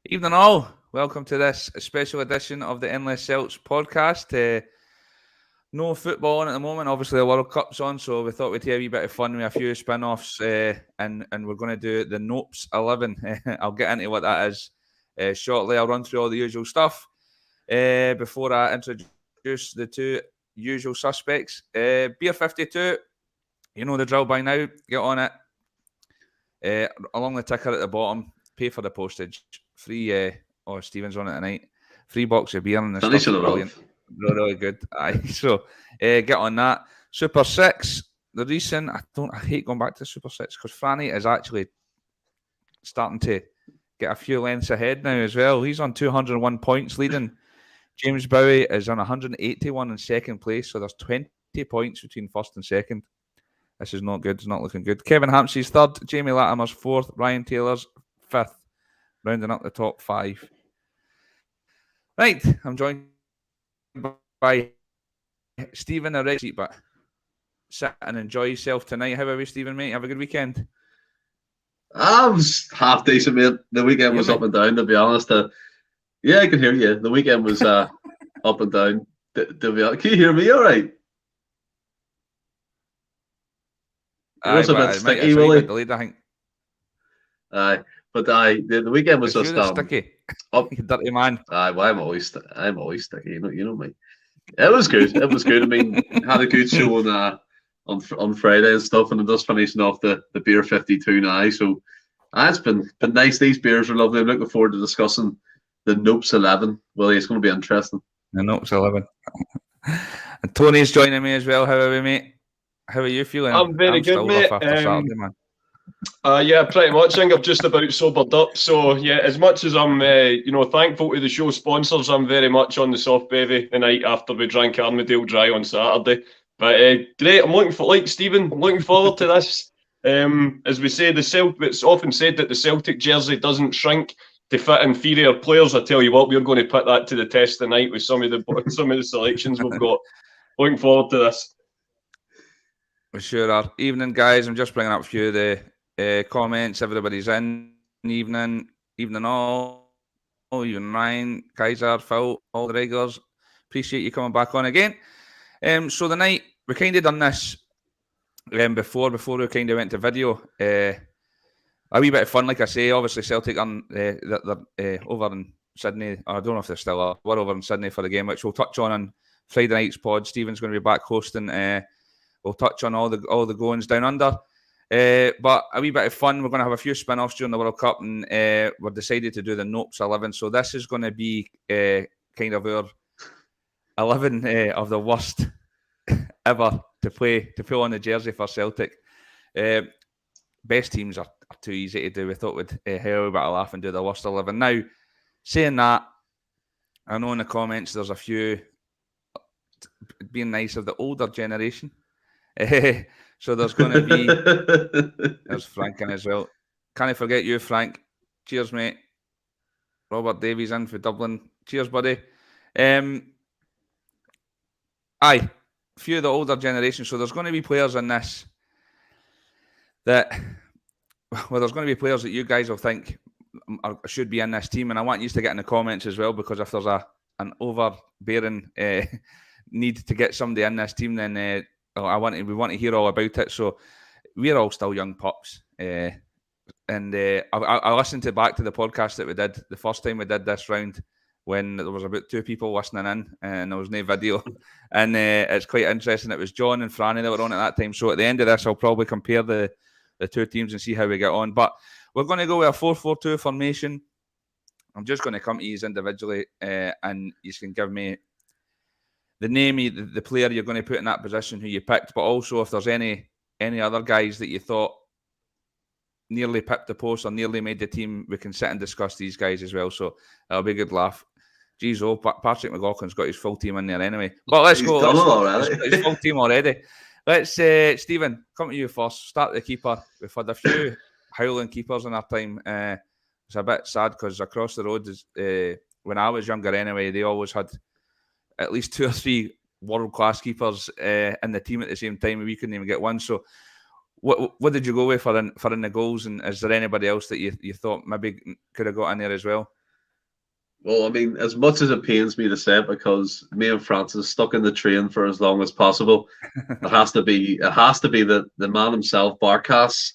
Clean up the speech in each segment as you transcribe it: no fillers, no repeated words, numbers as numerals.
Evening all. Welcome to this special edition of the Endless Celts Podcast. No football on at the moment. Obviously, the World Cup's on, so we thought we'd have a wee bit of fun with a few spin-offs, and we're going to do the Nopes 11. I'll get into what that is shortly. I'll run through all the usual stuff before I introduce the two usual suspects. Beer 52, you know the drill by now. Get on it. Along the ticker at the bottom, pay for the postage. Free, Stephen's on it tonight. Free box of beer and the stuff's brilliant. Really good. Aye. So get on that. Super 6, the recent, I hate going back to Super 6 because Franny is actually starting to get a few lengths ahead now as well. He's on 201 points leading. James Bowie is on 181 in second place, so there's 20 points between first and second. This is not good. It's not looking good. Kevin Hampshey's third. Jamie Latimer's fourth. Ryan Taylor's fifth. Rounding up the top 5. Right, I'm joined by Stephen, a red seat, but sit and enjoy yourself tonight. How are we, Stephen, mate? Have a good weekend. I was half decent, mate. The weekend was up and down, to be honest. Yeah, I can hear you. The weekend was up and down. To be honest. Can you hear me all right? It was a bit sticky, Willie. I think. Aye. But the weekend was just sticky. Up, you dirty man. Well, I'm always sticky. You know me. It was good. It was good. I mean, had a good show on Friday and stuff, and I'm just finishing off the beer 52 now. So it's been nice. These beers are lovely. I'm looking forward to discussing the Nopes 11. Willie, it's going to be interesting. The Nopes 11. And Tony's joining me as well. How are we, mate? How are you feeling? I'm very good, mate. After Saturday, man. Yeah, pretty much. I think I've just about sobered up. So, yeah, as much as I'm, thankful to the show sponsors, I'm very much on the soft baby the night after we drank Armadale Dry on Saturday. But great. I'm looking for, like Stephen, I'm looking forward to this. As we say, it's often said that the Celtic jersey doesn't shrink to fit inferior players. I tell you what, we're going to put that to the test tonight with some of the selections we've got. Looking forward to this. We sure are. Evening, guys. I'm just bringing up a few of the comments. Everybody's in. Evening all. Even Ryan, Kaiser, Phil, all the regulars. Appreciate you coming back on again. So the night, we kind of done this before we kind of went to video. A wee bit of fun, like I say. Obviously, Celtic are they're over in Sydney. I don't know if they're still are. We're over in Sydney for the game, which we'll touch on Friday night's pod. Stephen's going to be back hosting. We'll touch on all the goings down under. But a wee bit of fun. We're going to have a few spin-offs during the World Cup, and we're decided to do the Nopes 11. So this is going to be kind of our 11 of the worst ever to pull on the jersey for Celtic. Best teams are too easy to do. We thought we'd have a bit of laugh and do the worst 11. Now, saying that, I know in the comments there's a few being nice of the older generation. So there's going to be... There's Frank in as well. Can't I forget you, Frank. Cheers, mate. Robert Davies in for Dublin. Cheers, buddy. Aye. A few of the older generation. So there's going to be players in this that... Well, there's going to be players that you guys will think should be in this team. And I want you to get in the comments as well, because if there's an overbearing need to get somebody in this team, then... we want to hear all about it. So we're all still young pups, and I listened back to the podcast that we did the first time we did this round, when there was about 2 people listening in and there was no video, and it's quite interesting. It was John and Franny that were on at that time. So at the end of this, I'll probably compare the 2 teams and see how we get on. But we're going to go with a 4-4-2 formation. I'm just going to come to you individually, and you can give me the name of the player you're going to put in that position, who you picked, but also if there's any other guys that you thought nearly pipped the post or nearly made the team, we can sit and discuss these guys as well. So it'll be a good laugh. Jeez, Patrick McLaughlin's got his full team in there anyway. But let's go. His full team already. Let's, Stephen, come to you first. Start the keeper. We've had a few howling keepers in our time. It's a bit sad because across the road, when I was younger anyway, they always had at least 2 or 3 world-class keepers in the team at the same time. We couldn't even get one. So what did you go with for in the goals? And is there anybody else that you thought maybe could have got in there as well? Well, I mean, as much as it pains me to say it, because me and Francis stuck in the train for as long as possible, it has to be the man himself, Barkas.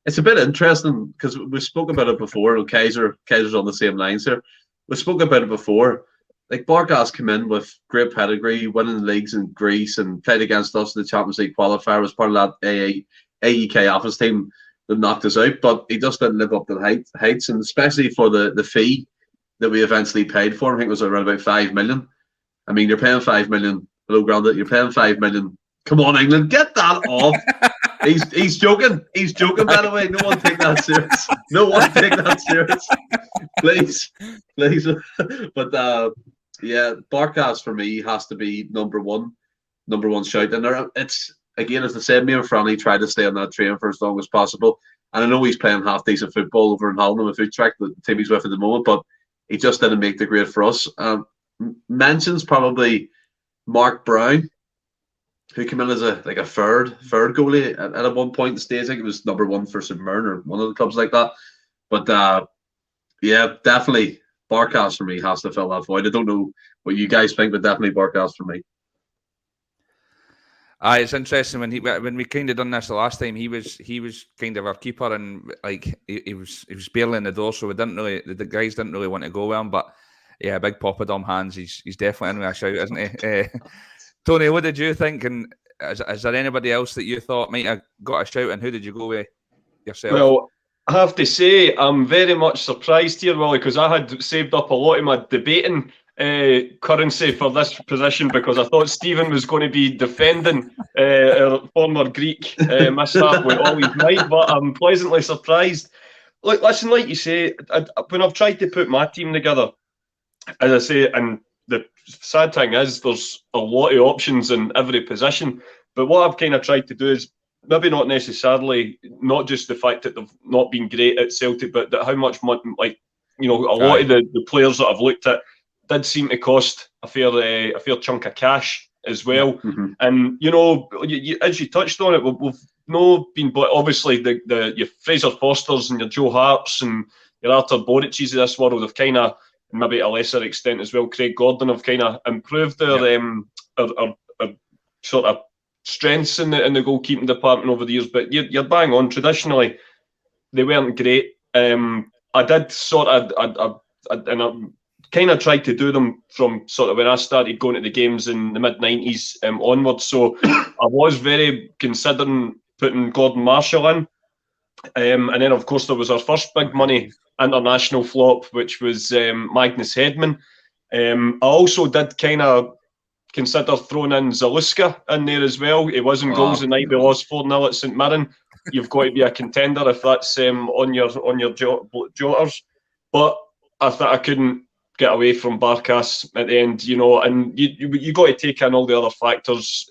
It's a bit interesting because we spoke about it before. Kaiser's on the same lines here. We spoke about it before. Like Barkas came in with great pedigree, winning leagues in Greece, and played against us in the Champions League qualifier. Was part of that AEK office team that knocked us out, but he just didn't live up to the heights, and especially for the fee that we eventually paid for. I think it was around about 5 million. I mean, you're paying 5 million. Hello, Granda. You're paying 5 million. Come on, England, get that off. He's joking. He's joking, by the way. No one take that serious. No one take that serious. Please. But yeah, Barkas for me has to be number one shout. And it's again, as I said, me and Franny tried to stay on that train for as long as possible. And I know he's playing half decent football over in Holland with Utrecht, the team he's with at the moment, but he just didn't make the grade for us. Mentions probably Mark Brown, who came in as a third goalie at one point in the stage. I think it was number one for St. Mirren or one of the clubs like that. But yeah, definitely Barkas for me has to fill that void. I don't know what you guys think, but definitely Barkas for me. It's interesting when we kind of done this the last time. He was kind of our keeper, and like he was barely in the door, so the guys didn't really want to go with him. But yeah, big Papadom hands. He's definitely in with a shout, isn't he? Tony, what did you think? And is there anybody else that you thought might have got a shout? And who did you go with yourself? Well, I have to say I'm very much surprised here, Willie, because I had saved up a lot of my debating currency for this position, because I thought Stephen was going to be defending our former Greek mishap with all his might, but I'm pleasantly surprised. Look, listen, like you say, when I've tried to put my team together, as I say, and the sad thing is there's a lot of options in every position, but what I've kind of tried to do is maybe not necessarily, not just the fact that they've not been great at Celtic, but that how much money, like, you know, a lot of the players that I've looked at did seem to cost a fair chunk of cash as well. Mm-hmm. And, you know, as you touched on it, we've no been, but obviously your Fraser Fosters and your Joe Harps and your Arthur Boriches of this world have kind of, maybe to a lesser extent as well, Craig Gordon have kind of improved their sort of strengths in the goalkeeping department over the years. But you're bang on. Traditionally, they weren't great. I did sort of, and I kind of tried to do them from sort of when I started going to the games in the mid-90s onwards. So I was very considering putting Gordon Marshall in. And then, of course, there was our first big money international flop, which was Magnus Hedman. I also did kind of consider throwing in Zaluska in there as well. He was in goals the night we lost 4-0 at St Mirren. You've got to be a contender if that's on your jotters. But I thought I couldn't get away from Barkas at the end, you know, and you got to take in all the other factors.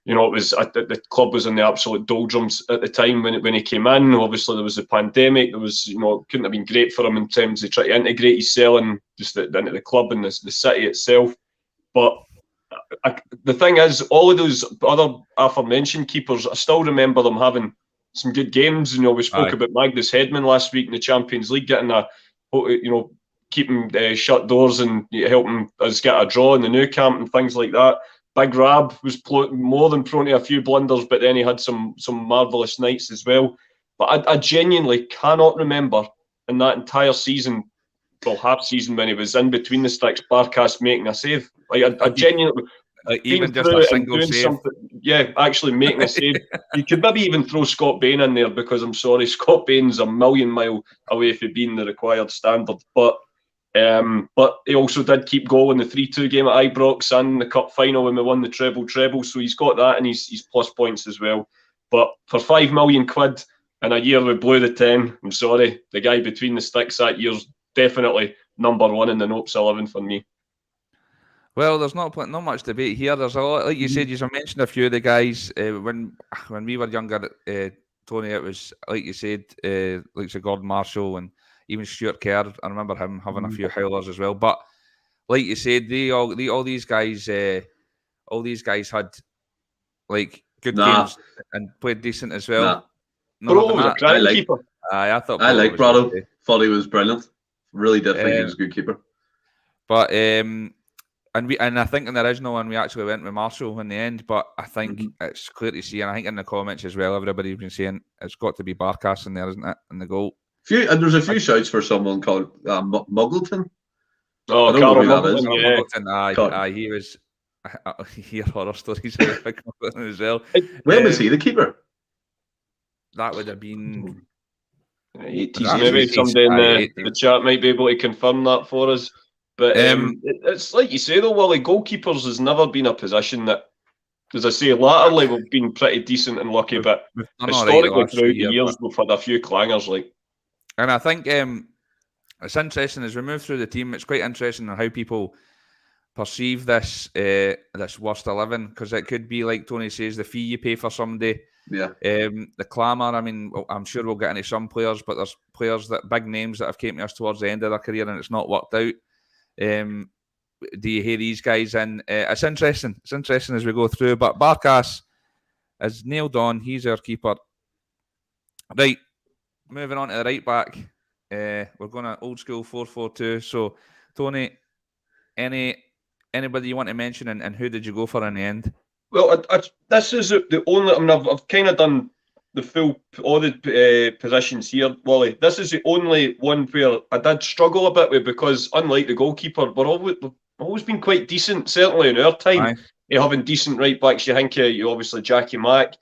You know, it was the club was in the absolute doldrums at the time when he came in. Obviously, there was a pandemic. There was, you know, it couldn't have been great for him in terms of trying to integrate his selling just into the club and the city itself. But the thing is, all of those other aforementioned keepers, I still remember them having some good games. You know, we spoke about Magnus Hedman last week in the Champions League, getting keeping shut doors and helping us get a draw in the Nou Camp and things like that. Big Rab was more than prone to a few blunders, but then he had some marvellous nights as well. But I genuinely cannot remember in that entire season, well, half season when he was in between the sticks, Barkas making a save. Like I genuinely, even just a single save. Yeah, actually making a save. You could maybe even throw Scott Bain in there, because I'm sorry, Scott Bain's a million mile away from being the required standard. But he also did keep going the 3-2 game at Ibrox and the cup final when we won the treble. So he's got that and he's plus points as well. But for £5 million in a year we blew the 10, I'm sorry, the guy between the sticks that year's definitely number one in the Nopes 11 for me. Well, there's not much debate here. There's a lot, like you said, you mentioned a few of the guys when we were younger, Tony. It was like you said, like Sir Gordon Marshall and even Stuart Kerr. I remember him having a few howlers as well. But like you said, all these guys had like good games and played decent as well. Bro was a crime keeper. I thought I like Brado. Thought he was brilliant. Really did think he was a good keeper. But and I think in the original one we actually went with Marshall in the end. But I think it's clear to see, and I think in the comments as well, everybody's been saying it's got to be Barkas in there, isn't it? In the goal. And there's a few shouts for someone called Muggleton. Oh, Carl Muggleton, Aye, he was. I hear horror stories about Muggleton as well. When was he the keeper? That would have been 80s. Maybe somebody in the chat might be able to confirm that for us. But it's like you say though, Wally, goalkeepers has never been a position that, as I say, latterly we've been pretty decent and lucky, but historically throughout the years we've had a few clangers like. And I think it's interesting as we move through the team. It's quite interesting how people perceive this worst 11, because it could be like Tony says, the fee you pay for somebody. Yeah. The clamour. I mean, I'm sure we'll get into some players, but there's players that big names that have came to us towards the end of their career and it's not worked out. Do you hear these guys? And it's interesting. It's interesting as we go through. But Barkas is nailed on. He's our keeper. Right. Moving on to the right back. We're going to old school 4-4-2. So, Tony, anybody you want to mention, and who did you go for in the end? Well, this is the only. I mean, I've kind of done all the positions here, Wally. This is the only one where I did struggle a bit with, because unlike the goalkeeper, we've always been quite decent, certainly in our time. Having decent right backs, you think you obviously Jackie Mack,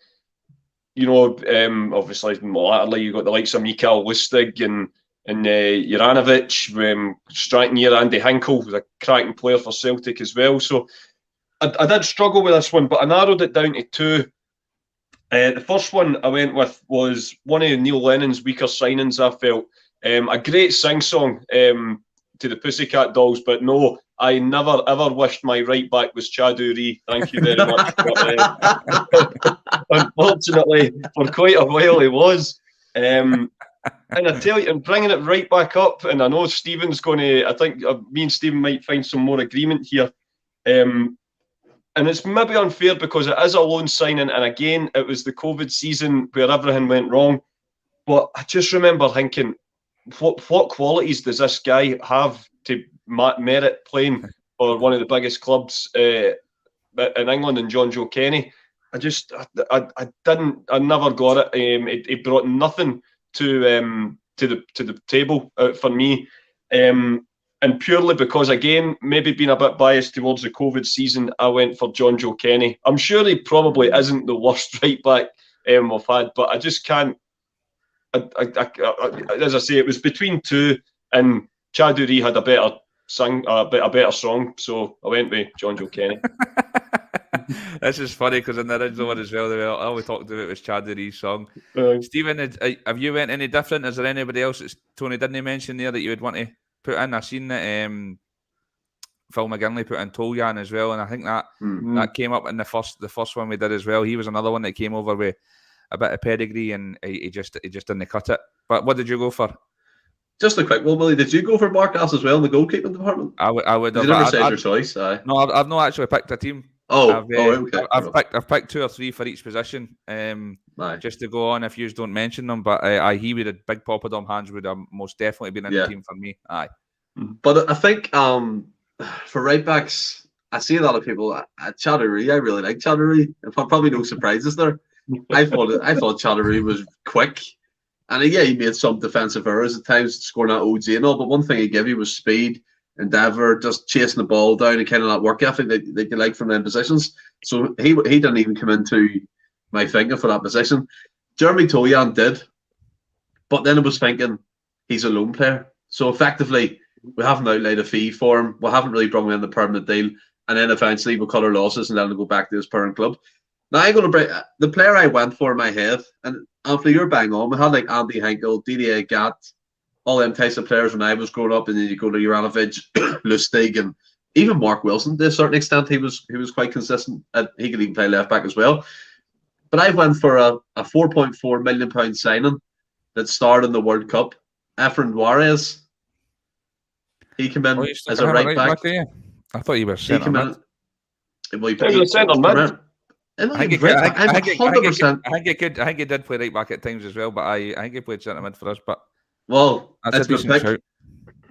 obviously latterly you got the likes of Mikael Lustig and Juranovic, striking near Andy Hinkle, who's a cracking player for Celtic as well. So I did struggle with this one, but I narrowed it down to two. The first one I went with was one of Neil Lennon's weaker signings, I felt. A great sing-song to the Pussycat Dolls, but no, I never ever wished my right back was Chaduri. Thank you very much. But, unfortunately, for quite a while he was. And I tell you, I'm bringing it right back up, and I know Stephen's going to, I think me and Stephen might find some more agreement here. And it's maybe unfair because it is a loan signing, and again, it was the COVID season where everything went wrong. But I just remember thinking, what qualities does this guy have to merit playing for one of the biggest clubs in England, and John Joe Kenny? I never got it. He brought nothing to the table for me. And purely because, again, maybe being a bit biased towards the COVID season, I went for John Joe Kenny. I'm sure he probably isn't the worst right back we've had, but I just can't. As I say, it was between two, and Chaduri had a better song, so I went with John Joe Kenny. This is funny because in the original one as well, all we talked about was Chaduri's song. Stephen, have you went any different? Is there anybody else that Tony didn't mention there that you would want to put in? I seen that Phil McGinley put in Toljan as well, and I think that came up in the first one we did as well. He was another one that came over with a bit of pedigree, and he just didn't cut it. But what did you go for? Just a quick one, Willie. Did you go for Barkas as well in the goalkeeping department? I would have. You never said your choice. Aye. No, I've not actually picked a team. Okay. I've picked two or three for each position, just to go on if you don't mention them. But he would have big Poppadom hands would have most definitely been in the team for me. Aye. But I think for right backs, I see a lot of people. Chaduri, I really like Chaduri. Probably no surprises there. I thought Chaduri was quick, and he made some defensive errors at times, scoring that OG and all. But one thing he gave you was speed, endeavour, just chasing the ball down, and kind of that work ethic that you like from them positions. So he didn't even come into my thinking for that position. Jeremy Toljan did, but then I was thinking he's a loan player. So effectively, we haven't outlaid a fee for him. We haven't really brought him in the permanent deal, and then eventually we'll cut our losses and let him go back to his parent club. Now I'm going to bring the player I went for in my head, and Anthony, you're bang on. We had like Andy Hinkle, Didier Gat, all them types of players when I was growing up, and then you go to Juranovic, Lustig, and even Mark Wilson. To a certain extent, he was quite consistent. He could even play left back as well. But I went for a £4.4 million signing that starred in the World Cup. Efrain Juarez. He came in as a right back. I thought you were centre mid. He was centre mid. I think he did play right back at times as well, but I think he played centre mid for us. But well, that's my pick.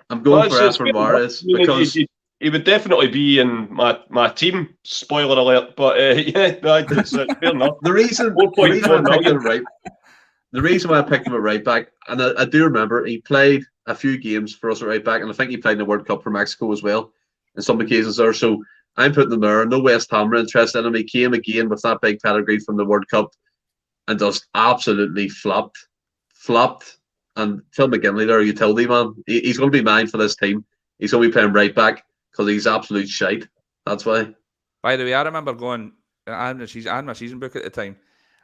I'm going for it's Efren Mahrez because he would definitely be in my team. Spoiler alert, but it's fair enough. the reason why I picked him at right back, and I do remember he played a few games for us at right back, and I think he played in the World Cup for Mexico as well, in some occasions there. So I'm putting him there. No West Ham were interested in him. He came again with that big pedigree from the World Cup, and just absolutely flopped. And Phil McGinley there, utility man. He's going to be mine for this team. He's going to be playing right back because he's absolute shite. That's why. By the way, I remember going. I had my season book at the time,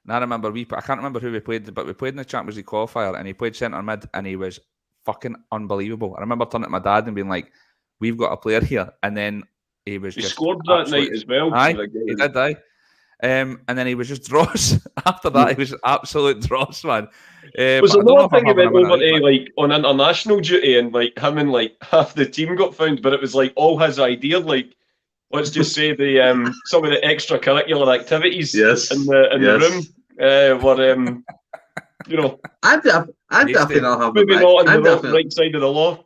and I remember I can't remember who we played, but we played in the Champions League qualifier, and he played centre mid, and he was fucking unbelievable. I remember turning to my dad and being like, "We've got a player here," and then he scored that night as well. Aye, he did, aye. And then he was just dross. After that, he was absolute dross, man. Was another thing he went over to like on international duty, and like him and like half the team got found, but it was like all his idea. Like, let's just say the some of the extracurricular activities in the room were you know. I'm definitely not having maybe not on the right side of the law.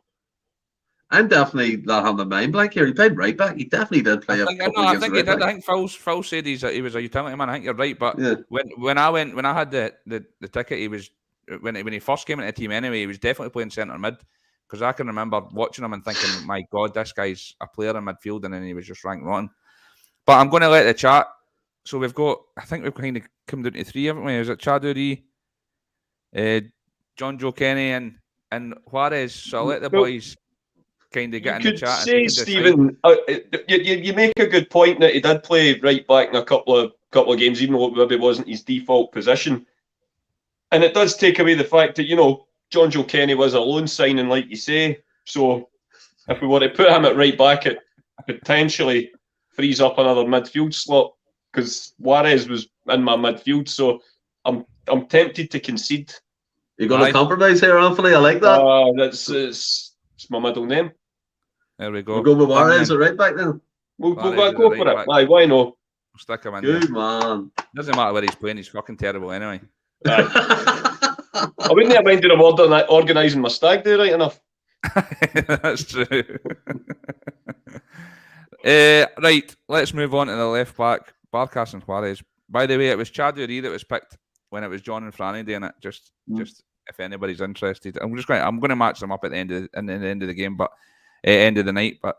I'm definitely not having the mind blank here. He played right back. He definitely did play I think he did. I think Phil said he was a utility man. I think you're right. But when I had the ticket, he was when he first came into the team anyway. He was definitely playing centre mid, because I can remember watching him and thinking, my God, this guy's a player in midfield, and then he was just ranked rotten. But I'm going to let the chat. So I think we've kind of come down to three, haven't we? Is it Chaduri, John Joe Kenny, and Juarez? So I'll let the boys kind of get in the chat. Say, Stephen, you make a good point that he did play right back in a couple of games, even though it maybe wasn't his default position. And it does take away the fact that, John Joe Kenny was a loan signing, like you say. So if we were to put him at right back, it potentially frees up another midfield slot, because Juarez was in my midfield. So I'm tempted to concede. You're going to compromise here, Anthony? I like that. It's my middle name. There we go. We'll go with Juarez at right back then. We'll go for it. Aye, why not? We'll stick him in. Good man. Doesn't matter where he's playing. He's fucking terrible anyway. I wouldn't have minded him organising my stag do right enough. That's true. Right, let's move on to the left back. Barkas and Juarez. By the way, it was Chaduri that was picked when it was John and Franny doing it. Just if anybody's interested, I'm going to match them up at the end of the game, but end of the night. But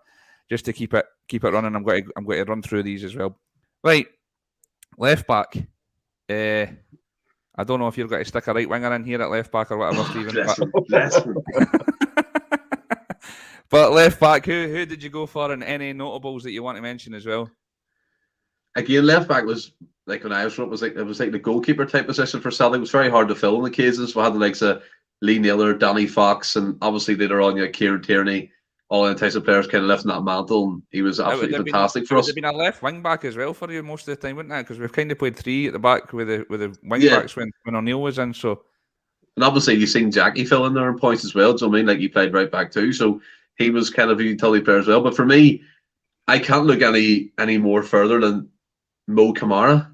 just to keep it running, I'm going to run through these as well. Right, left back. I don't know if you're going to stick a right winger in here at left back or whatever, Stephen. But left back, who did you go for, and any notables that you want to mention as well? Again, left back was like when I was it was like the goalkeeper type position for Celtic. It was very hard to fill in the cases. We had the likes of Lee Naylor, Danny Fox, and obviously later on Kieran Tierney, all the types of players kind of lifting that mantle, and he was absolutely fantastic for us. There'd been a left wing back as well for you most of the time, wouldn't it? Because we've kind of played three at the back with the wing backs when O'Neill was in. So, and obviously you've seen Jackie fill in there in points as well. Do you know what I mean? Like he played right back too, so he was kind of a utility player as well. But for me, I can't look any more further than Mo Kamara.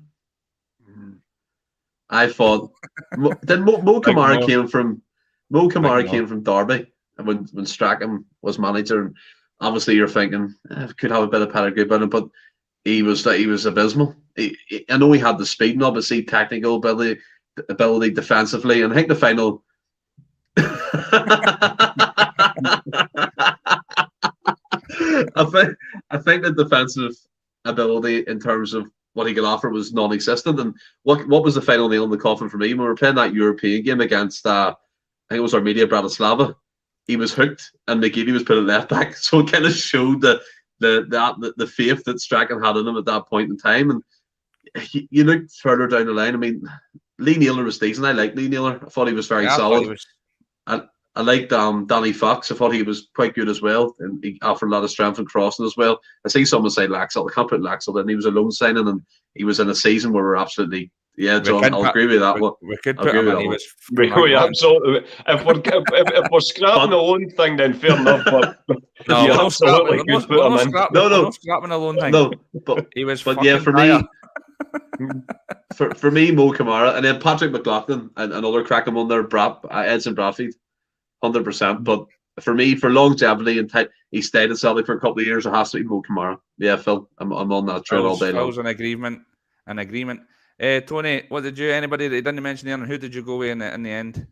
I thought then Mo Kamara came from Derby, and when Strachan was manager, and obviously you're thinking could have a bit of pedigree about him, but he was abysmal. I know he had the speed and obviously technical ability defensively, and I think the final. I think the defensive ability in terms of what he could offer was non-existent. And what was the final nail in the coffin for me? When we were playing that European game against I think it was Armenia Bratislava, he was hooked and McGeady was put at left back, so it kind of showed the faith that Strachan had in him at that point in time. And you look further down the line, I mean, Lee Naylor was decent. I liked Lee Naylor. I thought he was very solid. I liked Danny Fox. I thought he was quite good as well, and he offered a lot of strength and crossing as well. I see someone say Laxalt. I can't put Laxalt in. He was a loan signing, and he was in a season where we're absolutely John. I'll agree with that one. We could put him in. Absolutely. If we're scrapping the loan thing, then fair enough. But no, absolutely good put him in. No, scrapping the loan thing. No, but he was. But yeah, for me. For me, Mo Kamara, and then Patrick McLaughlin and another cracking one there, Edson Bradfield, 100%. But for me, for longevity and time, he stayed at Celtic for a couple of years. It has to be Mo Kamara. Yeah, Phil, I'm on that train all day long. Phil's an agreement. Tony, what did you? Anybody that didn't mention there, and who did you go with in the end?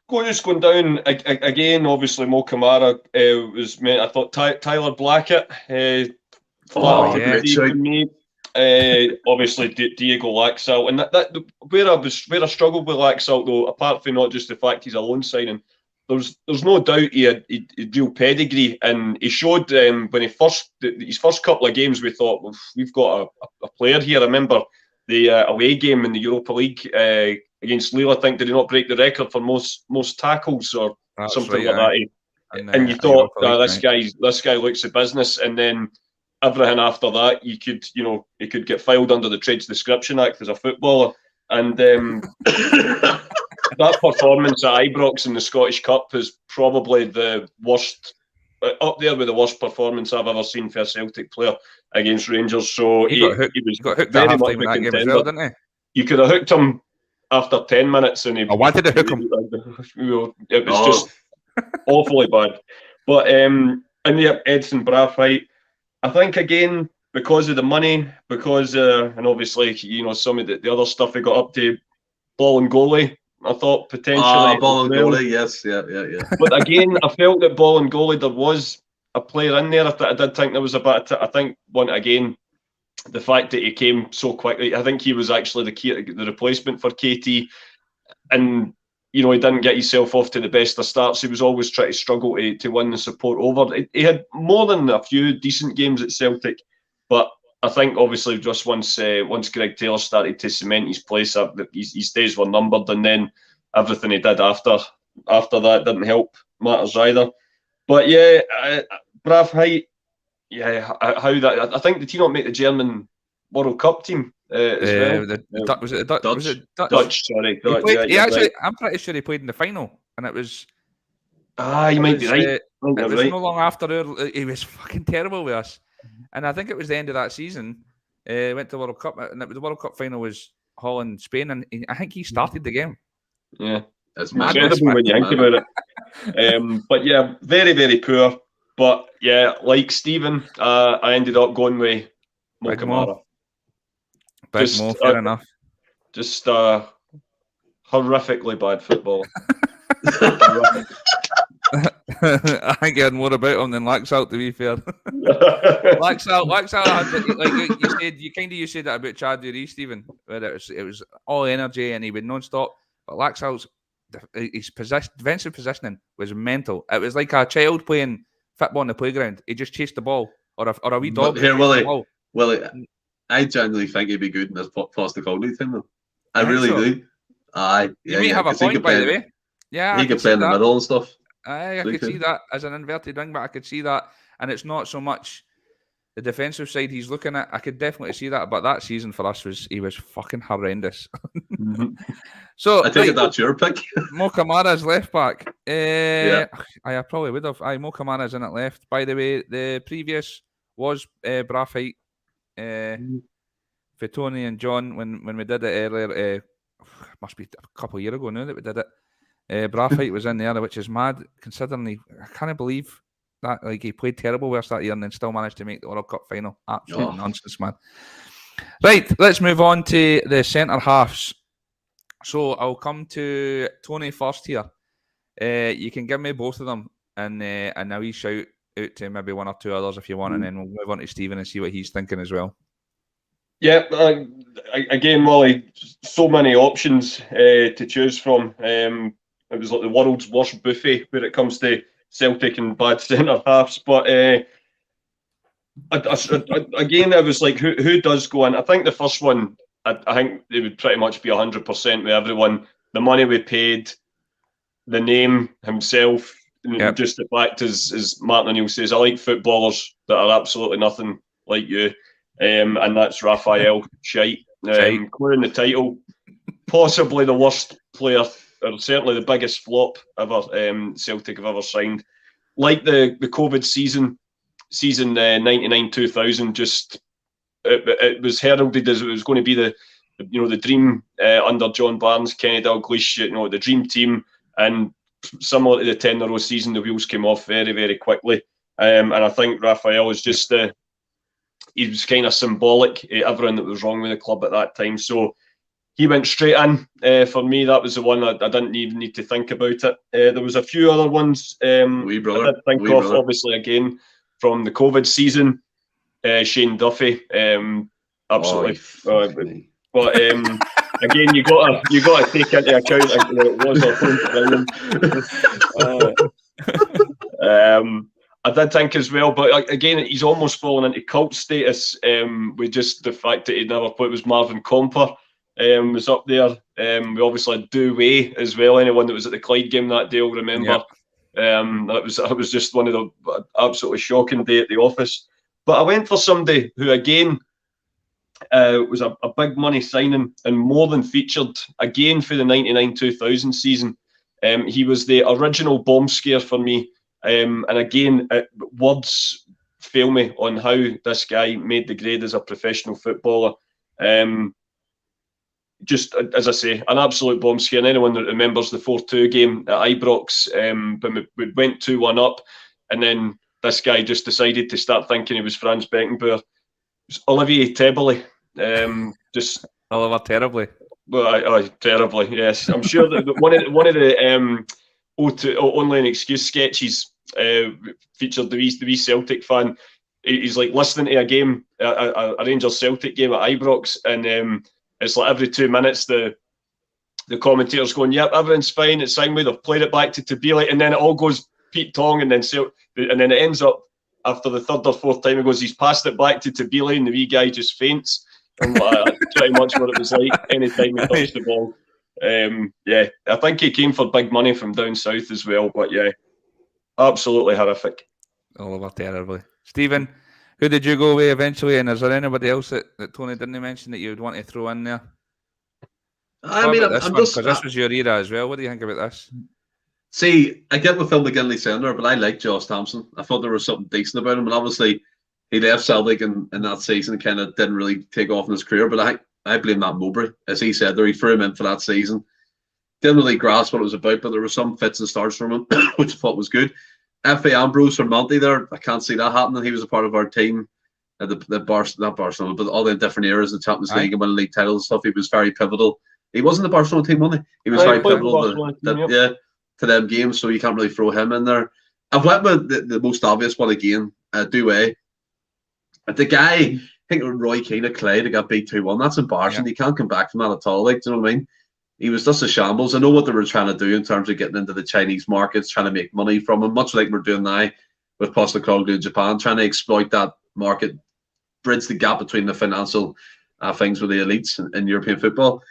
Going down again. Obviously, Mo Kamara was meant. I thought Tyler Blackett. Great shout. Obviously, Diego Laxalt, and that where I struggled with Laxalt though, apart from not just the fact he's a loan signing, there's no doubt he had real pedigree, and he showed when his first couple of games. We thought, well, we've got a player here. I remember the away game in the Europa League against Lille. I think did he not break the record for most tackles or something like that? And you thought, this guy looks the business, and then everything after that, he could get filed under the Trades Description Act as a footballer. And that performance at Ibrox in the Scottish Cup is probably the worst, up there with the worst performance I've ever seen for a Celtic player against Rangers. So he got hooked very much a contender. As well, didn't he? You could have hooked him after 10 minutes, and I wanted to hook him. It was just awfully bad. But Edson Braithwaite, I think again because of the money, and obviously some of the other stuff they got up to, ball and goalie. I thought potentially ball and goalie, yes, yeah. But again, I felt that ball and goalie there was a player in there. I did think there was a bit. I think the fact that he came so quickly. I think he was actually the replacement for KT, and he didn't get himself off to the best of starts. He was always trying to struggle to win the support over. He had more than a few decent games at Celtic, but I think obviously just once Greg Taylor started to cement his place up, his days were numbered, and then everything he did after that didn't help matters either. But yeah, Braithwaite, yeah, how that? I think did he not make the German World Cup team? Was it Dutch? Sorry, I'm pretty sure he played in the final, and it was. You might be right. It was no long after he was fucking terrible with us, and I think it was the end of that season. Went to the World Cup, and the World Cup final was Holland, Spain, and I think he started the game. Yeah, it's incredible when you think about it. But yeah, very very poor. But yeah, like Stephen, I ended up going with Mo Kamara. Fair enough. Just horrifically bad football. I think I had more about him than Laxalt, to be fair. Laxalt had, you said that about Chad Dury, Stephen, where it was all energy and he would non-stop. But Laxalt's his defensive positioning was mental. It was like a child playing football on the playground. He just chased the ball, or a wee dog. Here, Willie, I genuinely think he'd be good in this Postecoglou team, though. I really do. Aye, yeah, you may have a point, by the way. Yeah, he could play in the middle and stuff. I could see that as an inverted wing, but I could see that, and it's not so much the defensive side he's looking at. I could definitely see that, but that season for us was fucking horrendous. Mm-hmm. So I take it that's your pick. Mo Kamara's left back. Yeah. I probably would have. Mo Kamara's in at left. By the way, the previous was Braithwaite. For Tony and John, when we did it earlier, must be a couple of years ago now that we did it. Braithwaite was in there, which is mad considering I can't believe that he played terrible with us that year and then still managed to make the World Cup final. Absolute nonsense, man. Right, let's move on to the centre halves. So I'll come to Tony first here. You can give me both of them and now we shout out to maybe one or two others if you want, and then we'll move on to Stephen and see what he's thinking as well. Yeah, again, Molly, so many options to choose from. It was like the world's worst buffet when it comes to Celtic and bad centre halves. But again, it was like who does go in? I think the first one, I think it would pretty much be 100% with everyone. The money we paid, the name himself. Yep. Just the fact, as Martin O'Neill says, I like footballers that are absolutely nothing like you, and that's Raphael Shite. Clearing the title, possibly the worst player, or certainly the biggest flop ever Celtic have ever signed. Like the COVID season 99-2000, just it was heralded as it was going to be the dream under John Barnes, Kenny Dalglish, the dream team, and similar to the 10-in-a-row season, the wheels came off very, very quickly. And I think Raphael was just he was kind of symbolic of everything that was wrong with the club at that time. So he went straight in. For me, that was the one I didn't even need to think about it. There was a few other ones I did think of, obviously, again, from the COVID season. Shane Duffy, absolutely. But again, you got to take into account it was our I did think as well, but again, he's almost fallen into cult status with just the fact that he never put. It was Marvin Comper was up there. We obviously had Douay as well. Anyone that was at the Clyde game that day will remember. That was just one of the absolutely shocking day at the office. But I went for somebody who again was a big money signing and more than featured again for the 99-2000 season. He was the original bomb scare for me. And again, words fail me on how this guy made the grade as a professional footballer. Just, as I say, an absolute bomb scare. And anyone that remembers the 4-2 game at Ibrox, when we went 2-1 up, and then this guy just decided to start thinking he was Franz Beckenbauer. It was Olivier Tebele. Oliver Terribly. Well, terribly, yes. I'm sure that one of the Only an Excuse sketches featured the wee Celtic fan. He's like listening to a game, a Rangers Celtic game at Ibrox, and it's like every 2 minutes the commentator's going, "Yep, everything's fine. It's fine. They've played it back to Tabili," and then it all goes Pete Tong, and then it ends up after the third or fourth time. He goes, "He's passed it back to Tabili," and the wee guy just faints. And pretty much what it was like anytime he touched the ball. I think he came for big money from down south as well, but yeah, absolutely horrific. Oliver Terribly. Stephen, who did you go with eventually, and is there anybody else that Tony didn't mention that you would want to throw in there? Because this was your era as well. What do you think about this? See, I get what Phil McGinley saying there, but I like Josh Thompson. I thought there was something decent about him, and obviously he left Celtic in that season and kind of didn't really take off in his career, but I blame that Mowbray. As he said there, he threw him in for that season. Didn't really grasp what it was about, but there were some fits and starts from him, which I thought was good. F.A. Ambrose from Monty there, I can't see that happening. He was a part of our team at not Barcelona, but all the different eras, the Champions League and winning league titles and stuff. He was very pivotal. He wasn't the Barcelona team, wasn't he? He was very pivotal to them games, so you can't really throw him in there. I've went with the most obvious one again, Douay. The guy, I think Roy Keane at Clyde, got beat 2-1. That's embarrassing. He can't come back from that at all. Like, do you know what I mean? He was just a shambles. I know what they were trying to do in terms of getting into the Chinese markets, trying to make money from him, much like we're doing now with Postecoglou in Japan, trying to exploit that market, bridge the gap between the financial things with the elites in European football.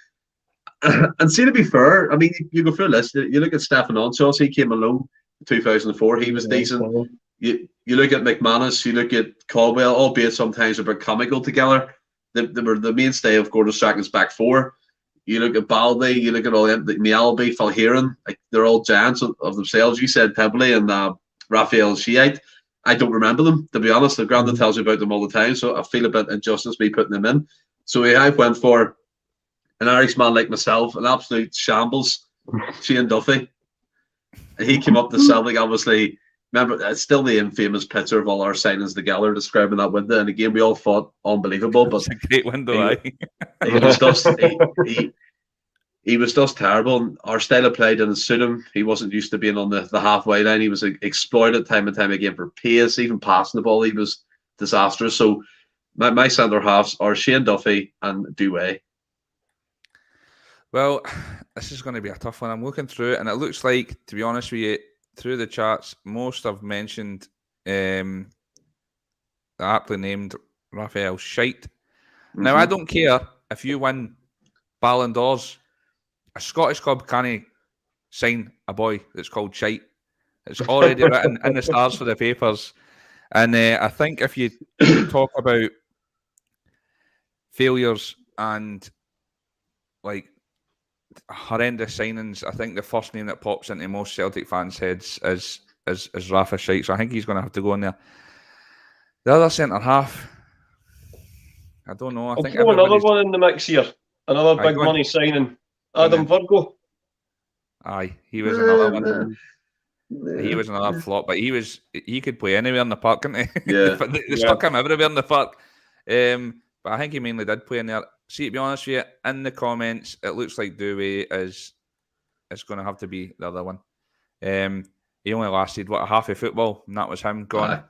And see, to be fair, I mean, you go through a list. You look at Stefan Onshaw, he came alone in 2004. He was decent. You look at McManus, you look at Caldwell, albeit sometimes a bit comical together. They were the mainstay of Gordon Strachan's back four. You look at Baldy, you look at all them, Mialby, Falheron, like they're all giants of themselves. You said Tebele and Raphael Shiite. I don't remember them, to be honest. The Granda tells you about them all the time, so I feel a bit injustice me putting them in. So I went for an Irishman like myself, an absolute shambles, Shane Duffy. He came up to Celtic, obviously. Remember, it's still the infamous picture of all our signings together describing that window. And again, we all thought unbelievable, but it's a great window. He was just terrible. Our style of play didn't suit him. He wasn't used to being on the halfway line. He was exploited time and time again for pace, even passing the ball. He was disastrous. So my centre halves are Shane Duffy and Douay. Well, this is going to be a tough one. I'm looking through it, and it looks like, to be honest with you, through the chats, most have mentioned the aptly named Raphael Shite. Mm-hmm. Now, I don't care if you win Ballon d'Ors. A Scottish club can't sign a boy that's called Shite. It's already written in the stars for the papers. And I think if you talk about failures and like horrendous signings, I think the first name that pops into most Celtic fans' heads is Rafa Shite. So I think he's going to have to go in there. The other centre half, I don't know. I'll throw another one in the mix here. Another big money signing, Adam Virgo. Aye, he was another one. He Yeah. was another flop, but he could play anywhere in the park, couldn't he? Yeah. But they stuck him everywhere in the park. But I think he mainly did play in there. See, to be honest with you, in the comments, it looks like Douay is going to have to be the other one. He only lasted a half of football, and that was him gone.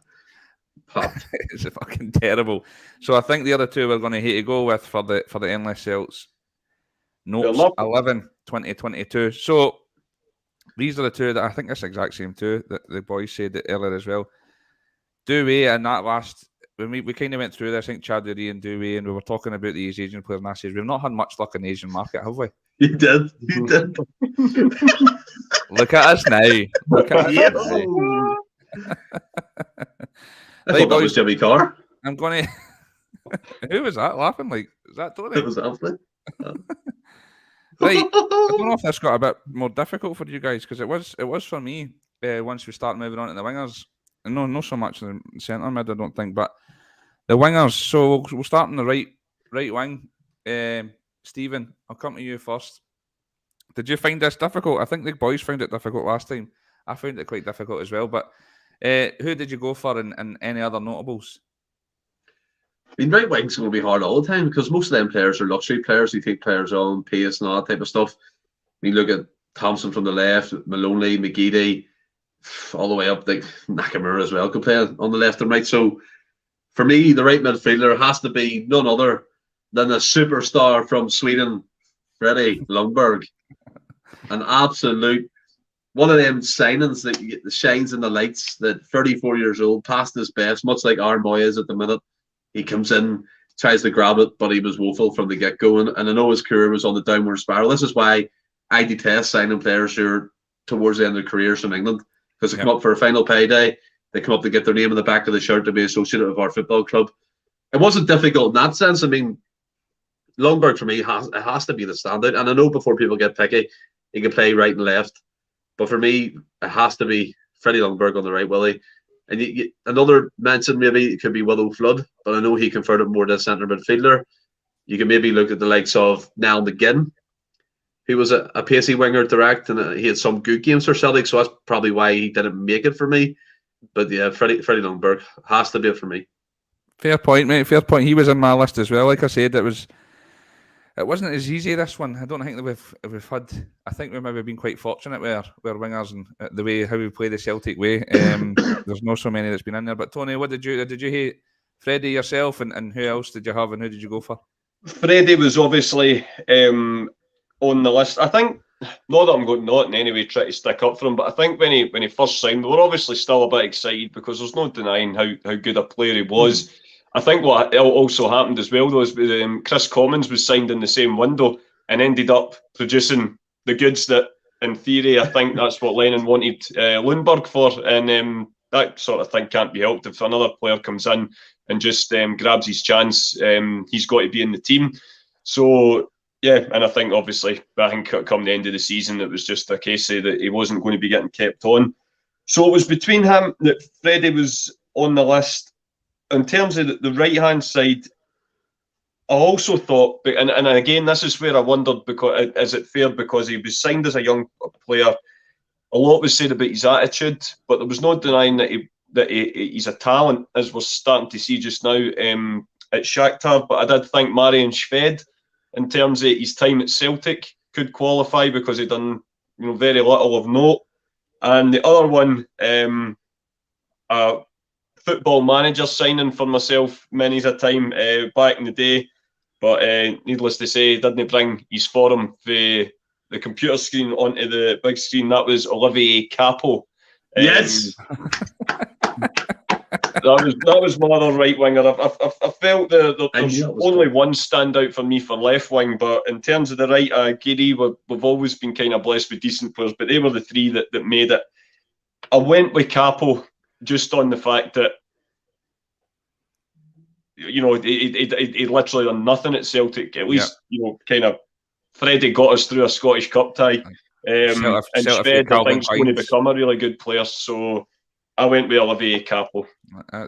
It's fucking terrible. So I think the other two we're going to hate to go with for the Endless Celts. Notes 11, 2022. So these are the two that I think this exact same two that the boys said it earlier as well. Douay and that last, when we kind of went through this, I think Chad Dury and Douay, and we were talking about these Asian players, and I said, we've not had much luck in the Asian market, have we? You did. Look at us now. Look at us now. I thought that was Jimmy Carr. I'm going to... Who was that laughing? Like, is that Tony? It was Anthony. Right, I don't know if this got a bit more difficult for you guys, because it was for me once we start moving on to the wingers. No, not so much the centre mid, I don't think, but the wingers. So we'll start on the right wing. Stephen, I'll come to you first. Did you find this difficult? I think the boys found it difficult last time. I found it quite difficult as well. But who did you go for and any other notables? I mean, right wing's going to be hard all the time because most of them players are luxury players. You take players on pace and all that type of stuff. I mean, look at Thompson from the left, Maloney, McGeady, all the way up. Like Nakamura as well could play on the left and right. So for me, the right midfielder has to be none other than a superstar from Sweden, Freddie Lundberg. An absolute one of them signings that shines in the lights. That 34 years old, past his best, much like Armoy is at the minute. He comes in, tries to grab it, but he was woeful from the get-go. And I know his career was on the downward spiral. This is why I detest signing players who are towards the end of their careers from England, because they come up for a final payday. They come up to get their name in the back of the shirt to be associated with our football club. It wasn't difficult in that sense. I mean, Lundberg for me has to be the standout. And I know before people get picky, he can play right and left. But for me, it has to be Freddie Lundberg on the right, Willie. And another mention maybe it could be Willow Flood, but I know he converted more to a centre midfielder. You can maybe look at the likes of Niall McGinn, who was a pacey winger direct, and he had some good games for Celtic, so that's probably why he didn't make it for me. But yeah, Freddie Lundberg has to be it for me. Fair point, mate. Fair point. He was in my list as well. Like I said, it wasn't as easy, this one. I don't think that we've had. I think we've maybe been quite fortunate with our wingers and the way how we play the Celtic way. There's not so many that's been in there. But Tony, what did you hate? Freddie yourself, and who else did you have, and who did you go for? Freddie was obviously on the list. I think not that I'm going not in any way try to stick up for him, but I think when he first signed, we were obviously still a bit excited because there's no denying how good a player he was. I think what also happened as well, though, is Chris Commons was signed in the same window and ended up producing the goods that, in theory, I think that's what Lennon wanted Lundberg for. And that sort of thing can't be helped. If another player comes in and just grabs his chance, he's got to be in the team. So, yeah, and I think, obviously, come the end of the season, it was just a case that he wasn't going to be getting kept on. So it was between him that Freddie was on the list. In terms of the right-hand side, I also thought, and again, this is where I wondered, because is it fair because he was signed as a young player? A lot was said about his attitude, but there was no denying that he's a talent, as we're starting to see just now at Shakhtar. But I did think Marian Shved, in terms of his time at Celtic, could qualify because he'd done very little of note. And the other one, Football Manager signing for myself many's a time back in the day, but needless to say, didn't bring his form for the computer screen onto the big screen. That was Olivier Capo. Yes, that was my other right winger. I felt there's only one standout for me for left wing, but in terms of the right, Gary, we've always been kind of blessed with decent players, but they were the three that made it. I went with Capo just on the fact that he literally done nothing at Celtic. At least kind of Freddie got us through a Scottish Cup tie, and Shved I think is going to become a really good player. So I went with Olivier Capo.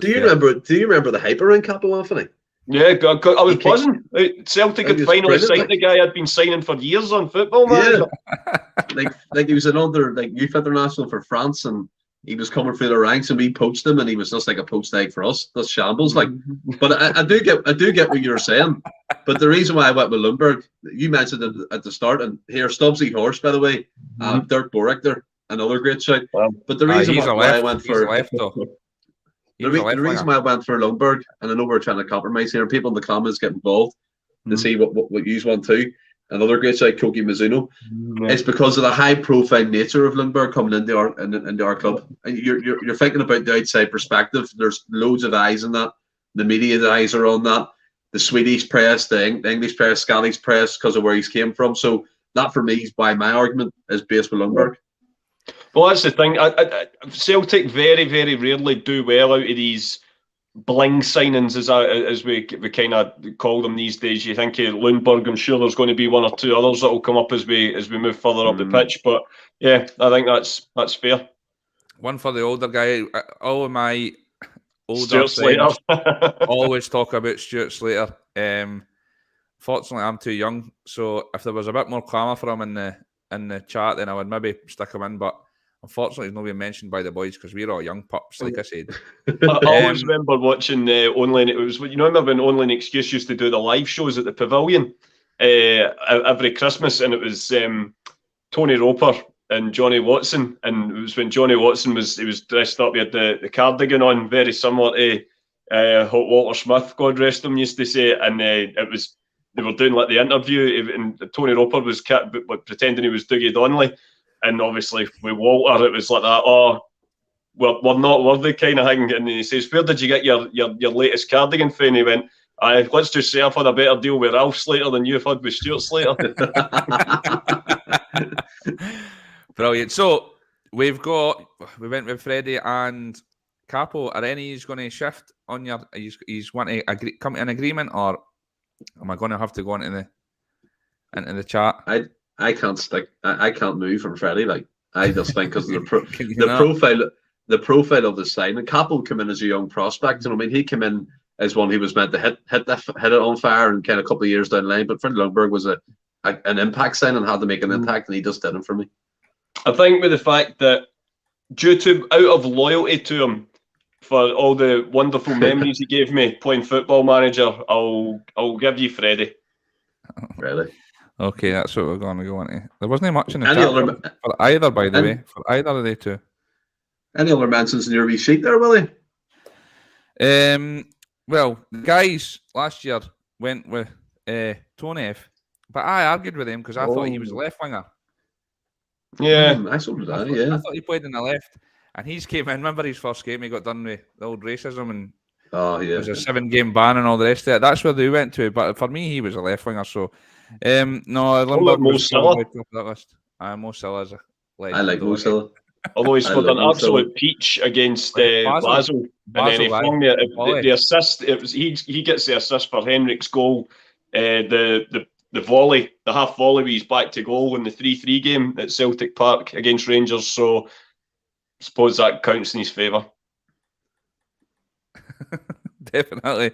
Do you remember the hype around Capo, Anthony? Yeah, I was buzzing. Celtic had finally signed the guy I'd been signing for years on Football Manager. Yeah. like he was another youth international for France, and he was coming through the ranks, and we poached him, and he was just like a poached egg for us. That's shambles. But I do get what you're saying. But the reason why I went with Lundberg, you mentioned it at the start, and here Stubbsy Horse, by the way, Dirk Borek, another great shout. But the reason why I went for the reason why I went for Lundberg, and I know we're trying to compromise here, people in the comments get involved to see what you want too. Another great shout, Koki Mizuno. It's because of the high-profile nature of Lundberg coming into our club. And you're thinking about the outside perspective. There's loads of eyes on that. The media's eyes are on that. The Swedish press, the English press, Scottish press, because of where he's came from. So that for me is why my argument is based with Lundberg. Well, that's the thing. Celtic very, very rarely do well out of these bling signings, as we kind of call them these days. You think of Lundberg, I'm sure there's going to be one or two others that will come up as we move further up the pitch. But yeah, I think that's fair. One for the older guy. All of my older friends always talk about Stuart Slater. Fortunately, I'm too young, so if there was a bit more clamour for him in the chat, then I would maybe stick him in. But unfortunately, he's not being mentioned by the boys because we're all young pups, like I said. I always remember watching online. It was, you know, remember when Online Excuse used to do the live shows at the Pavilion every Christmas, and it was Tony Roper and Johnny Watson, and it was when Johnny Watson was dressed up. He had the cardigan on, very similar to Hot Walter Smith, God rest him, used to say, and it was. They were doing like the interview, and Tony Roper was pretending he was Dougie Donnelly, and obviously with Walter it was like that. Oh, we're not worthy kind of thing. And he says, "Where did you get your latest cardigan from?" And he went, let's just say I've had a better deal with Ralph Slater than you've had with Stuart Slater." Brilliant. So we went with Freddie and Capo. Are any going to shift on your? He's want to come to an agreement, or am I going to have to go into the chat? I can't stick. I can't move from Freddie. Like, I just think because of the profile of the sign. And Capo came in as a young prospect. And I mean, he came in as one he was meant to hit it on fire and kind of a couple of years down the line. But Freddie Lundberg was an impact sign and had to make an impact, and he just did it for me. I think with the fact that out of loyalty to him, for all the wonderful memories he gave me playing Football Manager, I'll give you Freddie. Really? Okay, that's what we're going to go into. There wasn't much in the chat for either, by the way, for either of the two. Any other mentions in your wee sheet there, Willie? Well, the guys last year went with Tony F, but I argued with him because I thought he was a left winger. Yeah, I thought I thought he played in the left. And he's came in. Remember his first game? He got done with the old racism, and it was a 7-game ban and all the rest of it. That's where they went to. But for me, he was a left winger. So no, Lundberg was top of that list. Mo Salah is a legend. I like Mo Salah. Although he scored an absolute peach against Basel, and then he flung the assist. It was he gets the assist for Henrik's goal. The volley, the half volley, with his back to goal in the 3-3 game at Celtic Park against Rangers. So. Suppose that counts in his favour. Definitely.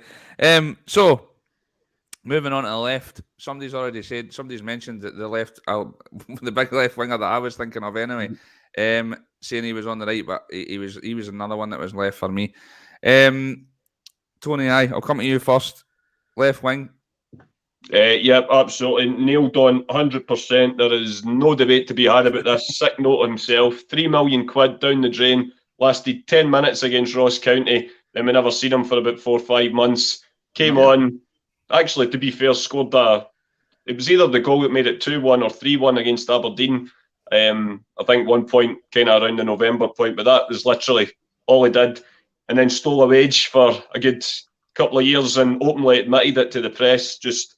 So, moving on to the left. Somebody's mentioned that the left, the big left winger that I was thinking of anyway, saying he was on the right, but he was another one that was left for me. Tony, I'll come to you first. Left wing. Yeah, absolutely. Nailed on 100%. There is no debate to be had about this. Sick note himself. 3 million quid down the drain. Lasted 10 minutes against Ross County. Then we never seen him for about 4 or 5 months. Came on. Actually, to be fair, scored it was either the goal that made it 2-1 or 3-1 against Aberdeen. I think one point kind of around the November point, but that was literally all he did. And then stole a wage for a good couple of years and openly admitted it to the press. Just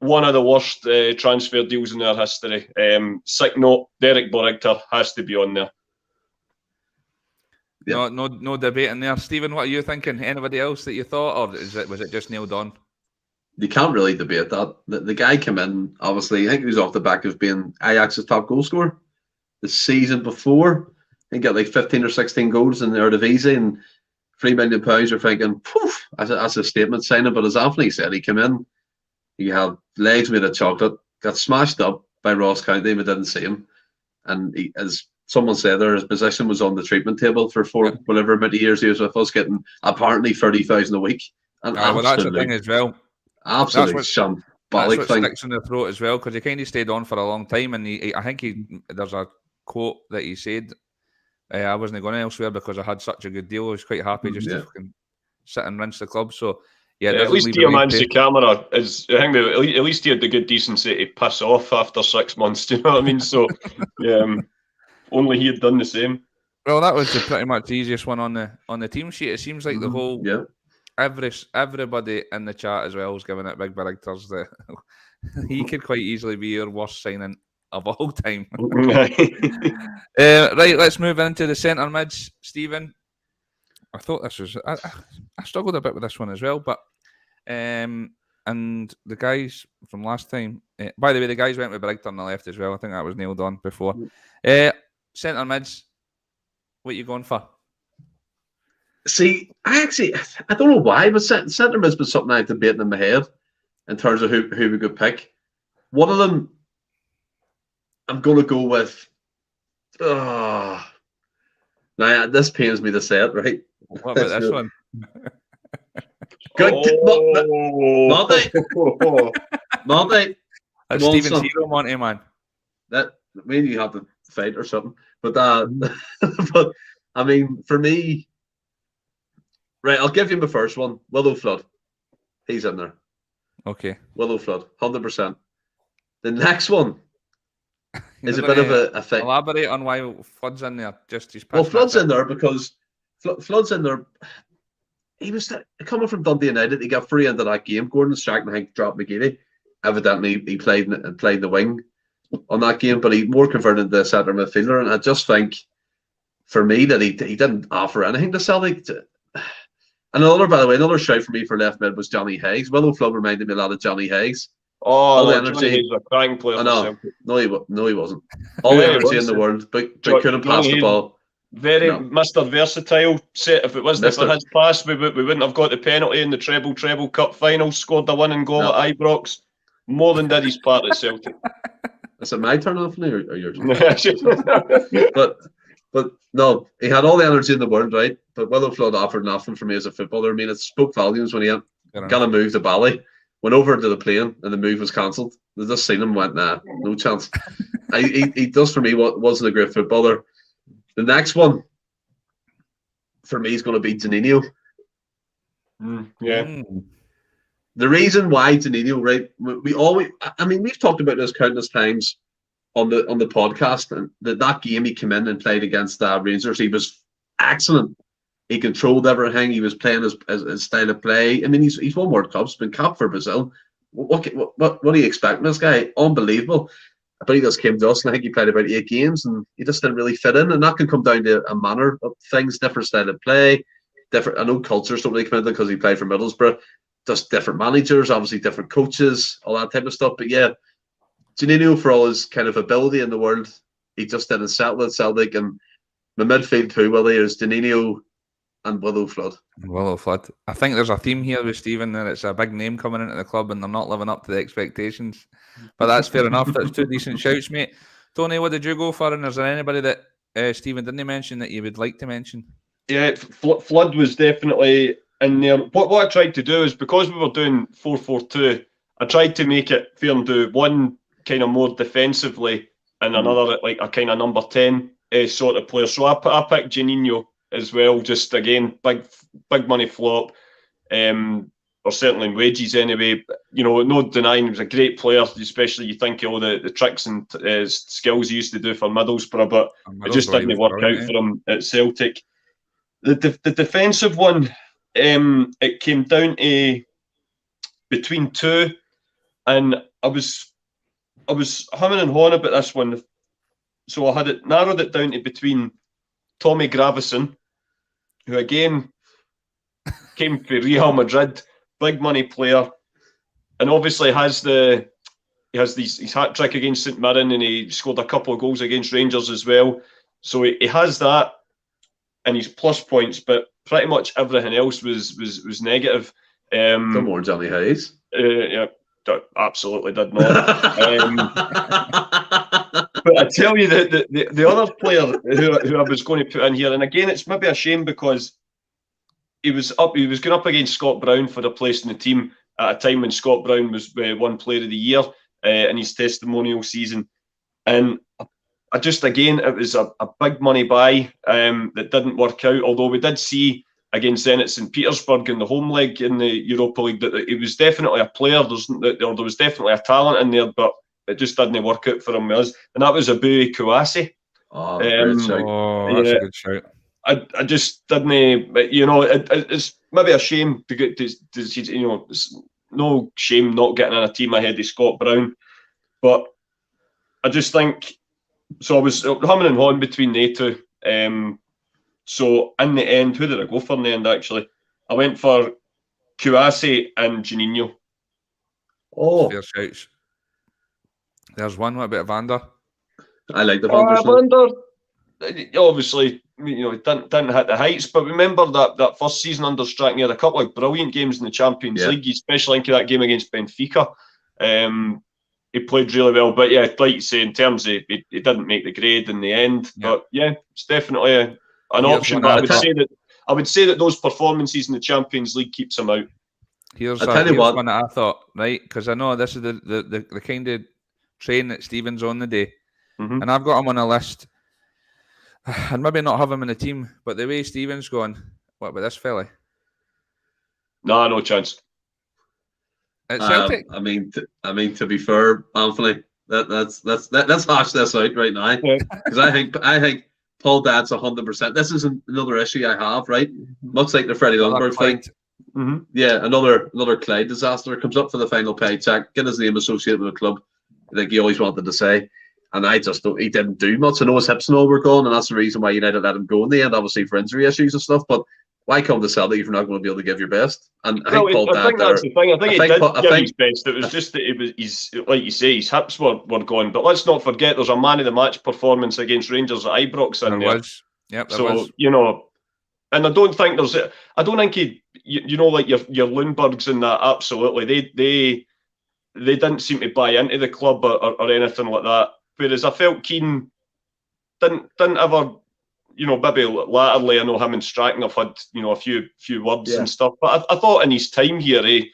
one of the worst transfer deals in their history. Sick note, Derek Borigter has to be on there. Yeah. No debate in there. Stephen, what are you thinking? Anybody else that you thought, or was it just nailed on? You can't really debate that. The guy came in, obviously, I think he was off the back of being Ajax's top goal scorer the season before. I think he got like 15 or 16 goals in the Eredivisie, and £3 million, you're thinking, poof, that's a statement signing. But as Anthony said, he came in, he had legs made of chocolate, got smashed up by Ross County, we didn't see him. And he, as someone said there, his position was on the treatment table for whatever amount of years he was with us, getting apparently 30,000 a week. And well, that's the thing as well. Absolutely shambolic that's what thing. Sticks in the throat as well, because he kind of stayed on for a long time, and I think there's a quote that he said, I wasn't going elsewhere because I had such a good deal. I was quite happy just to fucking sit and rinse the club. So at least he managed the camera. I think at least he had the good decency to piss off after 6 months. Do you know what I mean? So only he had done the same. Well, that was pretty much the easiest one on the team sheet. It seems like the whole everybody in the chat as well is giving it Big Barrictors that he could quite easily be your worst signing of all time. Right, let's move into the centre mids. Stephen, I thought this was I struggled a bit with this one as well, but and the guys from last time, by the way, the guys went with Barrictor on the left as well. I think that was nailed on before. Centre mids, what are you going for? See, I don't know why, but centre mid's been something I've debated in my head in terms of who we could pick. One of them, I'm going to go with. Now, this pains me to say it, right? What about this one? Good. Monty. That's Stephen's hero, Monty, man. That maybe you have to fight or something. But but I mean, for me, right, I'll give you my first one. Willow Flood. He's in there. Okay. Willow Flood, 100%. The next one is a bit of a thing. Elaborate on why Flood's in there. Well, Flood's in there because Flood's in there. He was coming from Dundee United. He got free into that game. Gordon Strachan, I think, dropped McGeady. Evidently, he played the wing on that game, but he more converted into centre midfielder. And I just think, for me, that he didn't offer anything to Celtic. By the way, another shout for me for left mid was Johnny Hayes. Willow Flood reminded me a lot of Johnny Hayes. All the energy. Johnny Hayes was a crying player. I know. No, he wasn't. All the energy in the world, but couldn't pass the ball. Mr. Versatile. If it wasn't for his pass, we wouldn't have got the penalty in the treble cup final. Scored the winning goal at Ibrox. More than did his part at Celtic. Is it my turn, Anthony, or yours? But no, he had all the energy in the world, right? But Willow Flood offered nothing for me as a footballer. I mean, it spoke volumes when he got a move to Bali, went over to the plane, and the move was cancelled. They just seen him, went, nah, no chance. He does for me what wasn't a great footballer. The next one for me is going to be Janino. The reason why Janino, right? We've talked about this countless times on the podcast, and that game he came in and played against Rangers, he was excellent. He controlled everything. He was playing his style of play. I mean, he's won World Cups, been capped for Brazil. What do you expect from this guy? Unbelievable. But he just came to us, and I think he played about 8 games, and he just didn't really fit in. And that can come down to a manner of things, different style of play, different. I know cultures don't really come into because he played for Middlesbrough. Just different managers, obviously different coaches, all that type of stuff. But yeah, Janino, for all his kind of ability in the world, he just didn't settle at Celtic. And the midfield too, well, there's Janino and Willow Flood. I think there's a theme here with Stephen, that it's a big name coming into the club and they're not living up to the expectations. But that's fair enough. That's 2 decent shouts, mate. Tony, what did you go for? And is there anybody that Stephen didn't mention that you would like to mention? Yeah, Flood was definitely in there. What I tried to do is, because we were doing 4-4-2, I tried to make it fair and do one kind of more defensively and another like a kind of number 10 sort of player. So I picked Janino as well. Just again, big money flop, or certainly in wages anyway. You know, no denying he was a great player, especially you think of all the tricks and skills he used to do for Middlesbrough, but it just didn't work out for him at Celtic. The defensive one, it came down to between two, and I was humming and hawing about this one, so I had narrowed it down to between Tommy Gravison, who again came from Real Madrid, big money player, and obviously has his hat trick against St Mirren, and he scored a couple of goals against Rangers as well. So he has that and his plus points, but pretty much everything else was negative. Don't warn Johnny Hayes. Yeah, absolutely did not. But I tell you that the other player who I was going to put in here, and again, it's maybe a shame because he was going up against Scott Brown for a place in the team at a time when Scott Brown was one player of the year in his testimonial season. And I just, again, it was a big money buy that didn't work out, although we did see against Zenit St. Petersburg in the home leg in the Europa League that it was definitely a player, there was definitely a talent in there, but it just didn't work out for him with us. And that was Abui Kouassi. Oh, great shout. That's a good shout. I just didn't, it's maybe a shame to get to it's no shame not getting in a team ahead of Scott Brown, but I just think, so I was humming and hawing between they two. So in the end, who did I go for in the end, actually? I went for Kouassi and Juninho. Oh, Fair shouts. There's one. What about Vander? I like the Vander. Vander, obviously, didn't hit the heights, but remember that first season under Strachan, he had a couple of brilliant games in the Champions League, especially in that game against Benfica. He played really well, but yeah, like you say, in terms of he didn't make the grade in the end. Yeah. But yeah, it's definitely an option. But I would say that those performances in the Champions League keeps him out. Here's one that I thought, right, because I know this is the kind of train that Stephen's on the day, and I've got him on a list. I'd maybe not have him in the team, but the way Stephen's going, what about this fella? No chance. At Celtic. I mean, to be fair, Anthony, let's hash this out right now, because I think Paul Dad's 100%. This is another issue I have, right? Much like the Freddie Lundberg thing. Yeah, another Clyde disaster. Comes up for the final paycheck, get his name associated with the club, like he always wanted to say. And I just don't. He didn't do much. I know his hips and all were gone, and that's the reason why United let him go in the end, obviously for injury issues and stuff. But why come to Celtic if you're not going to be able to give your best? And I think that's the thing. I think he did give his best. It was just that he's like you say, his hips were gone. But let's not forget, there's a man of the match performance against Rangers at Ibrox in there. Yep, so was. And I don't think he, like your Lundbergs and that. Absolutely, they didn't seem to buy into the club or anything like that. Whereas I felt Keane didn't ever, maybe latterly, I know him and Strachan have had, a few words and stuff. But I thought in his time here, he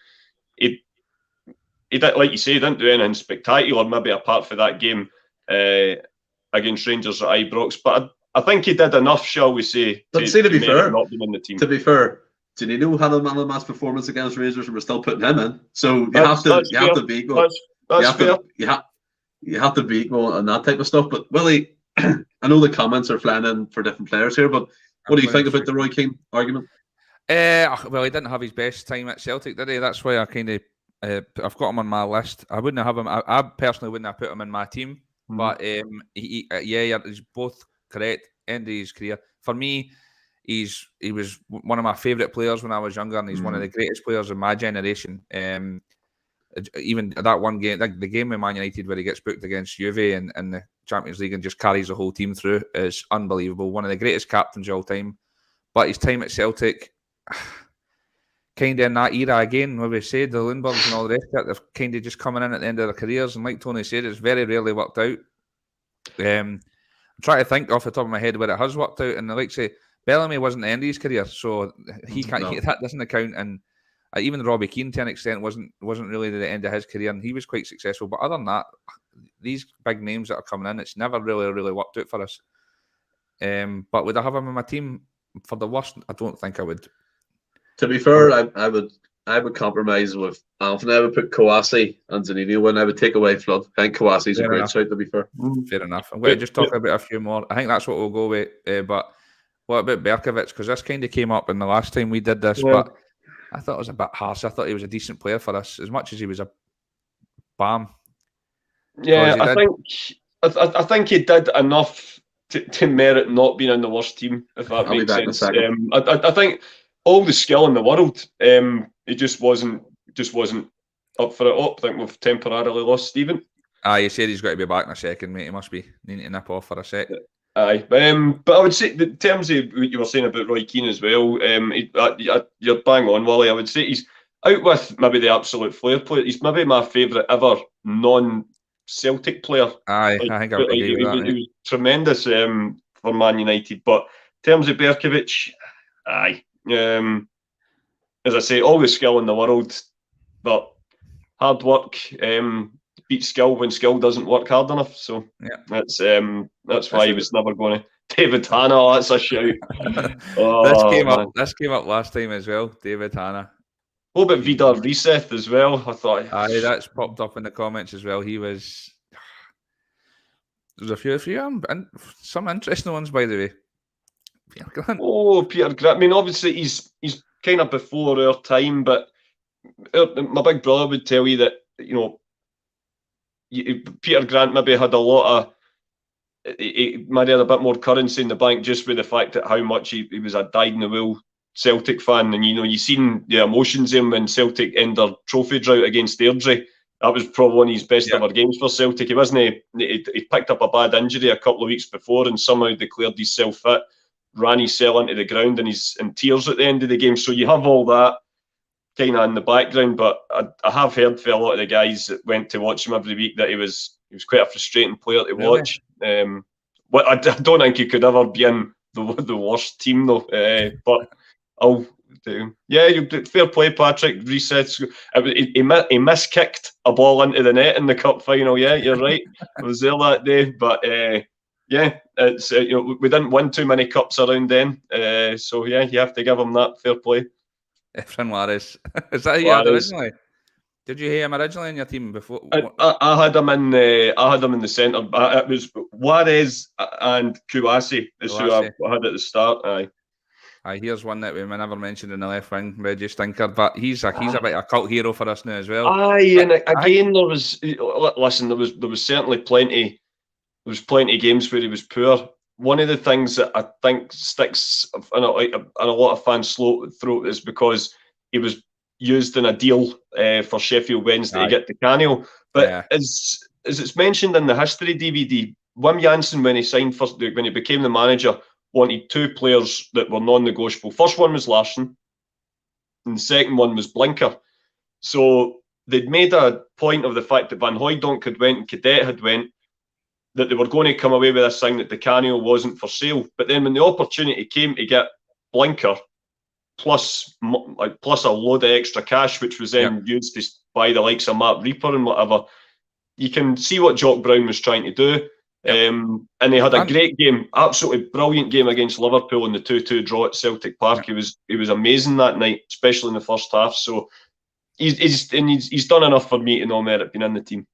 did, like you say, he didn't do anything spectacular, maybe apart from that game against Rangers at Ibrox. But I think he did enough, shall we say, to be fair, not being in the team. To be fair, Juninho had a man of the match performance against Rangers, and we're still putting him in. So you have to beat goal. That's fair. You have to beat goal and that type of stuff. But Willie, I know the comments are flying in for different players here, but what do you think about the Roy Keane argument? Well, he didn't have his best time at Celtic, did he? That's why I kind of I've got him on my list. I wouldn't have him. I personally wouldn't have put him in my team. But he's both correct. End of his career for me. He was one of my favourite players when I was younger, and he's one of the greatest players in my generation. Even that one game, the game with Man United where he gets booked against Juve in the Champions League and just carries the whole team through, is unbelievable. One of the greatest captains of all time. But his time at Celtic, kind of in that era again, where we said the Lundbergs and all the rest of it, they've kind of just coming in at the end of their careers. And like Tony said, it's very rarely worked out. I'm trying to think off the top of my head where it has worked out. And like I say, Bellamy wasn't the end of his career, so he can't. That doesn't account. And even Robbie Keane, to an extent, wasn't really the end of his career, and he was quite successful. But other than that, these big names that are coming in, it's never really worked out for us. But would I have him in my team for the worst? I don't think I would. To be fair, I would compromise with Anthony. I would put Kouassi and Juninho in. I would take away Flood. I think Kouassi's a great shout, to be fair. Fair enough. I'm going to just talk about a few more. I think that's what we'll go with. But what about Berkovic? Because this kind of came up in the last time we did this, but I thought it was a bit harsh. I thought he was a decent player for us, as much as he was a bam. Yeah, I think he did enough to merit not being in the worst team, if that makes sense. I think all the skill in the world, he just wasn't up for it. I think we've temporarily lost Stephen. You said he's got to be back in a second, mate. He must be needing to nip off for a sec. Aye, but I would say, in terms of what you were saying about Roy Keane as well, you're bang on, Wally. I would say he's out with maybe the absolute flair player. He's maybe my favourite ever non-Celtic player. Aye, Like, I think I would agree with that. he was tremendous for Man United. But in terms of Berkovic, aye. As I say, all the skill in the world, but hard work beats skill when skill doesn't work hard enough. So that's why he was never going to. David Hanna, oh, that's a shout. This came up last time as well. David Hanna. What about Vidar Riseth as well? I thought. Aye, that's popped up in the comments as well. There's a few and some interesting ones, by the way. Peter Grant. Oh, Peter Grant. I mean, obviously he's kind of before our time, but my big brother would tell you that, Peter Grant maybe had a lot of, he maybe had a bit more currency in the bank just with the fact that how much he was a dyed-in-the-wool Celtic fan, and you seen the emotions in when Celtic end their trophy drought against Airdrie. That was probably one of his best ever games for Celtic. He picked up a bad injury a couple of weeks before and somehow declared himself fit, ran his cell into the ground, and he's in tears at the end of the game. So you have all that kind of in the background, but I have heard from a lot of the guys that went to watch him every week that he was quite a frustrating player to watch. I don't think he could ever be in the worst team though. But I'll do. Yeah, fair play, Patrick. Resets. He miskicked a ball into the net in the cup final. Yeah, you're right. I was there that day, but it's we didn't win too many cups around then. So yeah, you have to give him that. Fair play. Efren Laris. Is that who you had originally? Did you hear him originally in your team before? I had him in the centre. It was Juarez and Kouassi is who I had at the start. Aye, here's one that we never mentioned in the left wing, Reggie Stinker, but he's a bit of a cult hero for us now as well. Aye, and again there was certainly plenty. There was plenty of games where he was poor. One of the things that I think sticks in a lot of fans' throat is because he was used in a deal for Sheffield Wednesday to get the Canio. But as it's mentioned in the history DVD, Wim Jansen, when he became the manager, wanted two players that were non-negotiable. First one was Larsson, and the second one was Blinker. So they'd made a point of the fact that Van Hooijdonk had went and Cadet had went, that they were going to come away with this thing that the Canio wasn't for sale. But then when the opportunity came to get Blinker plus a load of extra cash, which was then used to buy the likes of Matt Reaper and whatever, you can see what Jock Brown was trying to do. And he had a great game, absolutely brilliant game against Liverpool in the 2-2 draw at Celtic Park. He was amazing that night, especially in the first half. So he's done enough for me to not merit being in the team.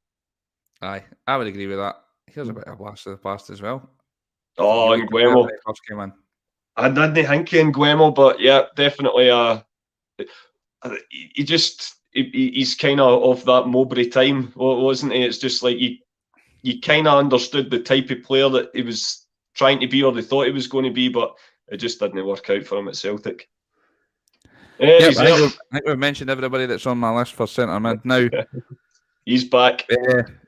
Aye, I would agree with that. Here's a bit of a blast of the past as well. Oh, and Nguemo. I didn't think in Nguemo, but yeah, definitely. He's kind of that Mowbray time, wasn't he? It's just like you kind of understood the type of player that he was trying to be, or they thought he was going to be, but it just didn't work out for him at Celtic. I think we've mentioned everybody that's on my list for centre mid now. He's back.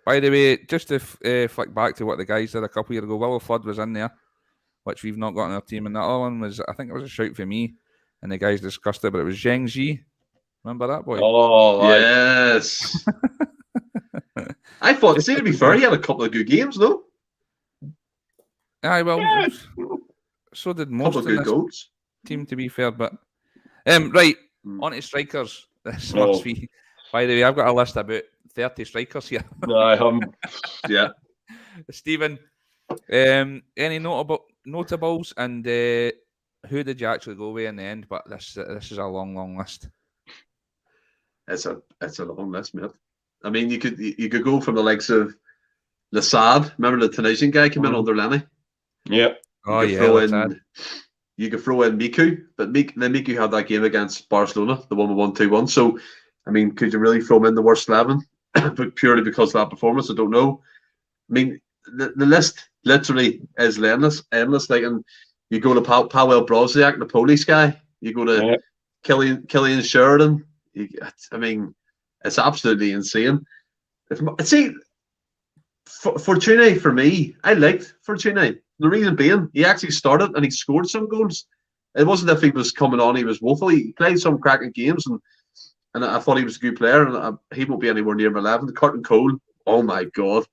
By the way, just to flick back to what the guys did a couple of years ago, Willo Flood was in there, which we've not got in our team, and that other one was, I think it was a shout for me, and the guys discussed it, but it was Zheng Ji. Remember that boy? Oh, yes. I thought, to be fair, he had a couple of good games, though. Aye, well, so did most of this goals. Team, to be fair, but right, on to strikers. This must be. By the way, I've got a list about 30 strikers here. Yeah. Stephen, any notables, and who did you actually go with in the end? But this is a long list. It's a long list, mate. I mean, you could go from the likes of Lassad. Remember the Tunisian guy came in under Lenny? Yeah. You could throw in Miku, but Miku had that game against Barcelona, the one we won 2-1. So, I mean, could you really throw him in the worst 11? But purely because of that performance, I don't know. I mean, the list literally is endless. Like, and you go to Paweł Broziak, the Polish guy. You go to Killian Sheridan. I mean, it's absolutely insane. Fortuny for me, I liked Fortuny. The reason being, he actually started and he scored some goals. It wasn't if he was coming on, he was woeful. He played some cracking games, and I thought he was a good player, and he won't be anywhere near my 11. Curtin Cole, oh my God.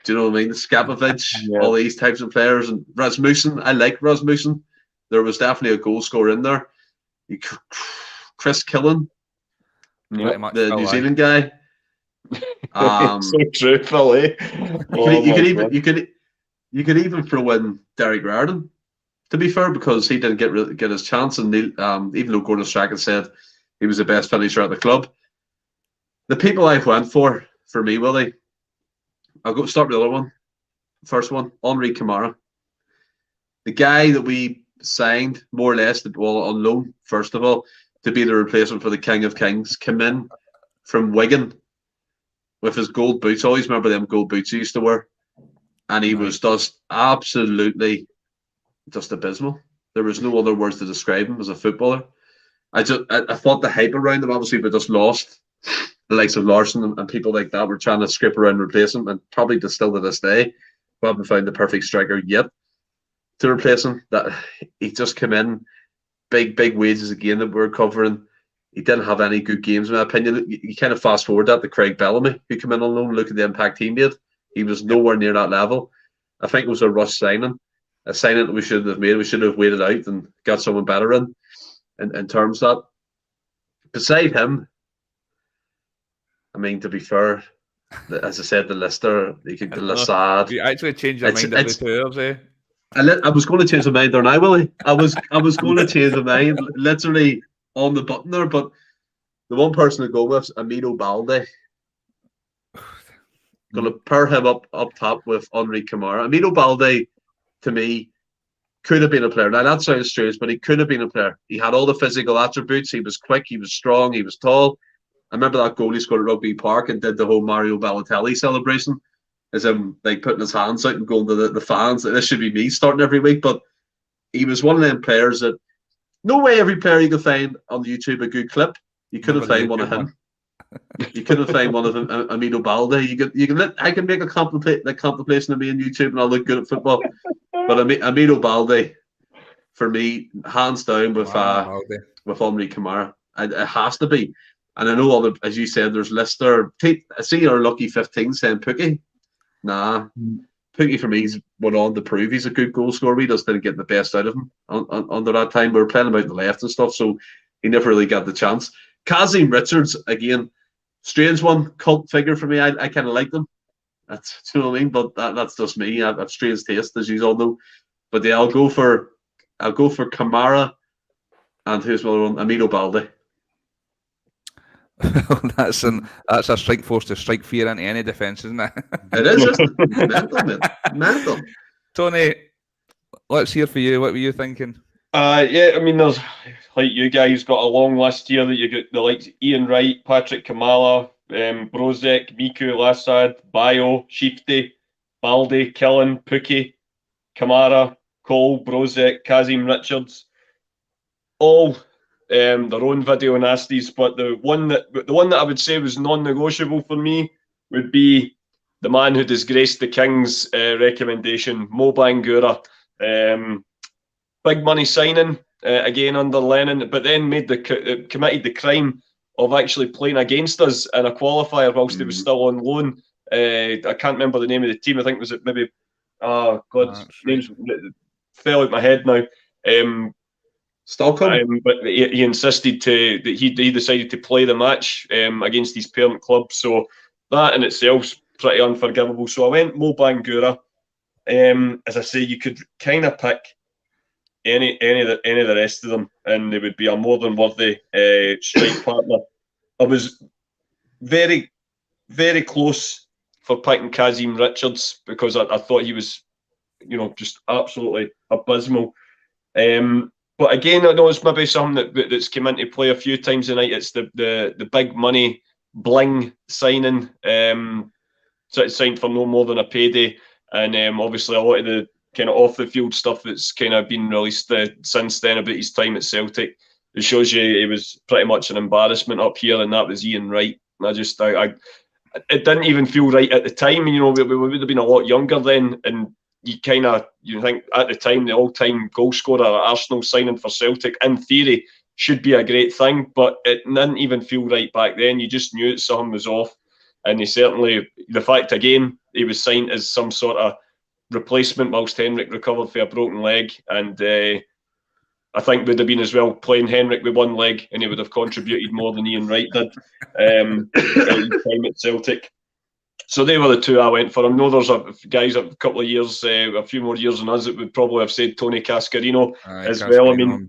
Do you know what I mean? Skapovic, all these types of players. And Rasmussen, I like Rasmussen. There was definitely a goal scorer in there. Chris Killen, the New Zealand guy. So true, Phil, eh? You could even throw in Derek Riordan, to be fair, because he didn't get his chance, and even though Gordon Strachan said he was the best finisher at the club, the people I went for me, Willie, I'll go start with the other one. First one, Henri Camara, the guy that we signed more or less on loan, first of all, to be the replacement for the King of Kings, came in from Wigan with his gold boots. I always remember them gold boots he used to wear. And he was just absolutely just abysmal. There was no other words to describe him as a footballer. I thought the hype around him, obviously, but just lost. The likes of Larson and people like that were trying to scrape around and replace him, and probably still to this day, we haven't found the perfect striker yet to replace him. That he just came in, big wages again that we're covering. He didn't have any good games, in my opinion. You kind of fast forward that to Craig Bellamy, who came in on loan. Look at the impact he made. He was nowhere near that level. I think it was a rush signing, a signing that we shouldn't have made. We should have waited out and got someone better in terms of that. Beside him, I mean, to be fair, as I said, the Lister, the Lassad. You actually changed your mind every 2 hours, eh? I was going to change my mind there now, Willie. I was going to change my mind, literally on the button there, but the one person to go with is Amido Balde. Going to pair him up top with Henri Camara. Amido Balde, to me, could have been a player. Now, that sounds strange, but he could have been a player. He had all the physical attributes. He was quick, he was strong, he was tall. I remember that goal he scored at Rugby Park and did the whole Mario Balotelli celebration, as him like putting his hands out and going to the fans. This should be me starting every week, but he was one of them players that no way every player you could find on YouTube a good clip. You couldn't find one of him. You couldn't find one of him, Amido Balde. I can make a contemplation of me on YouTube and I'll look good at football. But Amido Balde, for me, hands down with Henri Camara. It has to be. And I know as you said, there's Lister. I see our lucky 15 saying Pookie. Nah. Pookie for me went on to prove he's a good goal scorer. We just didn't get the best out of him under that time. We were playing him out the left and stuff, so he never really got the chance. Kazim Richards, again, strange one, cult figure for me. I kind of like him. Do you know what I mean? But that's just me. I have strange taste, as you all know. But yeah, I'll go for Camara, and who's the other one? Amido Balde. That's a strike force to strike fear into any defence, isn't it? It is, isn't it? Mental, man. Mental. Tony, let's hear for you. What were you thinking? Yeah, I mean, there's, like you guys got a long list here that you got the likes of Ian Wright, Patrick Kamala, Brozek, Miku, Lassad, Bayo, Shifty, Balde, Killen, Pookie, Kamara, Cole, Brozek, Kazim Richards, all their own video nasties. But the one that I would say was non-negotiable for me would be the man who disgraced the Kings recommendation, Mo Bangura. Big money signing again under Lennon, but then committed the crime of actually playing against us in a qualifier whilst he was still on loan. I can't remember the name of the team. I think was it maybe names fell out my head now. Stockholm. But he insisted that he decided to play the match against his parent club. So that in itself's pretty unforgivable. So I went Mo Bangura. As I say, you could kind of pick any of the rest of them, and they would be a more than worthy strike partner. I was very, very close for picking Kazim Richards because I thought he was, just absolutely abysmal. But again, I know it's maybe something that's come into play a few times tonight. It's the big money bling signing, signed for no more than a payday, and obviously a lot of the kind of off the field stuff that's kind of been released since then about his time at Celtic. It shows you he was pretty much an embarrassment up here, and that was Ian Wright. And it didn't even feel right at the time. We would have been a lot younger then, and you think at the time the all-time goal scorer at Arsenal signing for Celtic, in theory, should be a great thing, but it didn't even feel right back then. You just knew that something was off, and the fact again he was signed as some sort of replacement whilst Henrik recovered for a broken leg, and I think would have been as well playing Henrik with one leg, and he would have contributed more than Ian Wright did time at Celtic. So they were the two I went for. I know there's guys a couple of years, a few more years than us, that would probably have said Tony Cascarino as well. I mean,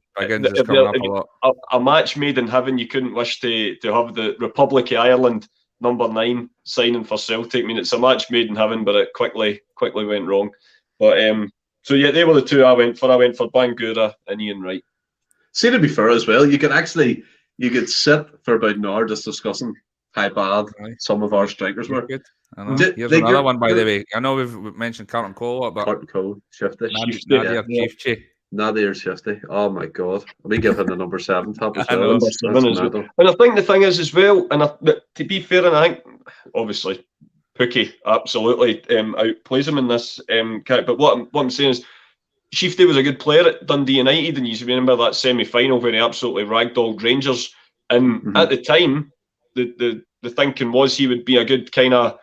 a match made in heaven. You couldn't wish to have the Republic of Ireland number 9 signing for Celtic. I mean, it's a match made in heaven, but it quickly went wrong. But so yeah, they were the two I went for. I went for Bangura and Ian Wright. See, to be fair as well, you could sit for about an hour just discussing how bad some of our strikers were. Good. I know. Here's another one, by the way. I know we've mentioned Carlton Cole, but Carlton Cole, Shifty. Nadir Shifty. Oh my God. We give him the number 7 top as well. And I think the thing is as well, and to be fair, and I think obviously Pookie absolutely outplays him in this but what I'm saying is Shifty was a good player at Dundee United, and you remember that semi-final where he absolutely ragdolled Rangers, and at the time the thinking was he would be a good kind of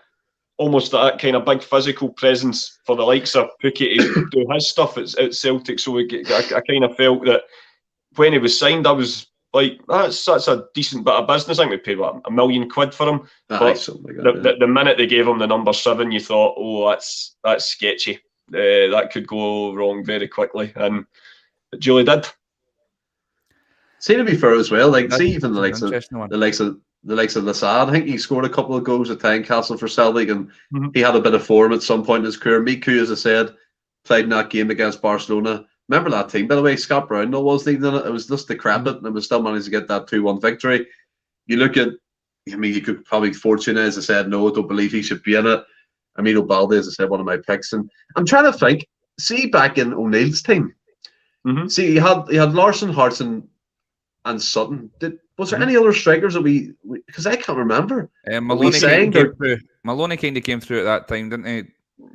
almost that kind of big physical presence for the likes of Pookie to do his stuff at Celtic. So I kind of felt that when he was signed, I was like, that's a decent bit of business. I think we paid £1 million for him. But the minute they gave him the number 7, you thought, oh, that's sketchy. That could go wrong very quickly, and it duly did. See, to be fair as well, see even the likes of Lassad. I think he scored a couple of goals at Tynecastle for Celtic, and he had a bit of form at some point in his career. Miku, as I said, played in that game against Barcelona. Remember that team, by the way? Scott Brownell wasn't even in it. It was just decrepit, and it was still managed to get that 2-1 victory. You look at, I mean, you could probably Fortuna, as I said, no, I don't believe he should be in it. Amino Balde, as I said, one of my picks. And I'm trying to think, see back in O'Neill's team, see, he had Larson, Hartson, and Sutton. Was there any other strikers that we because I can't remember. Maloney kind of came through at that time, didn't he?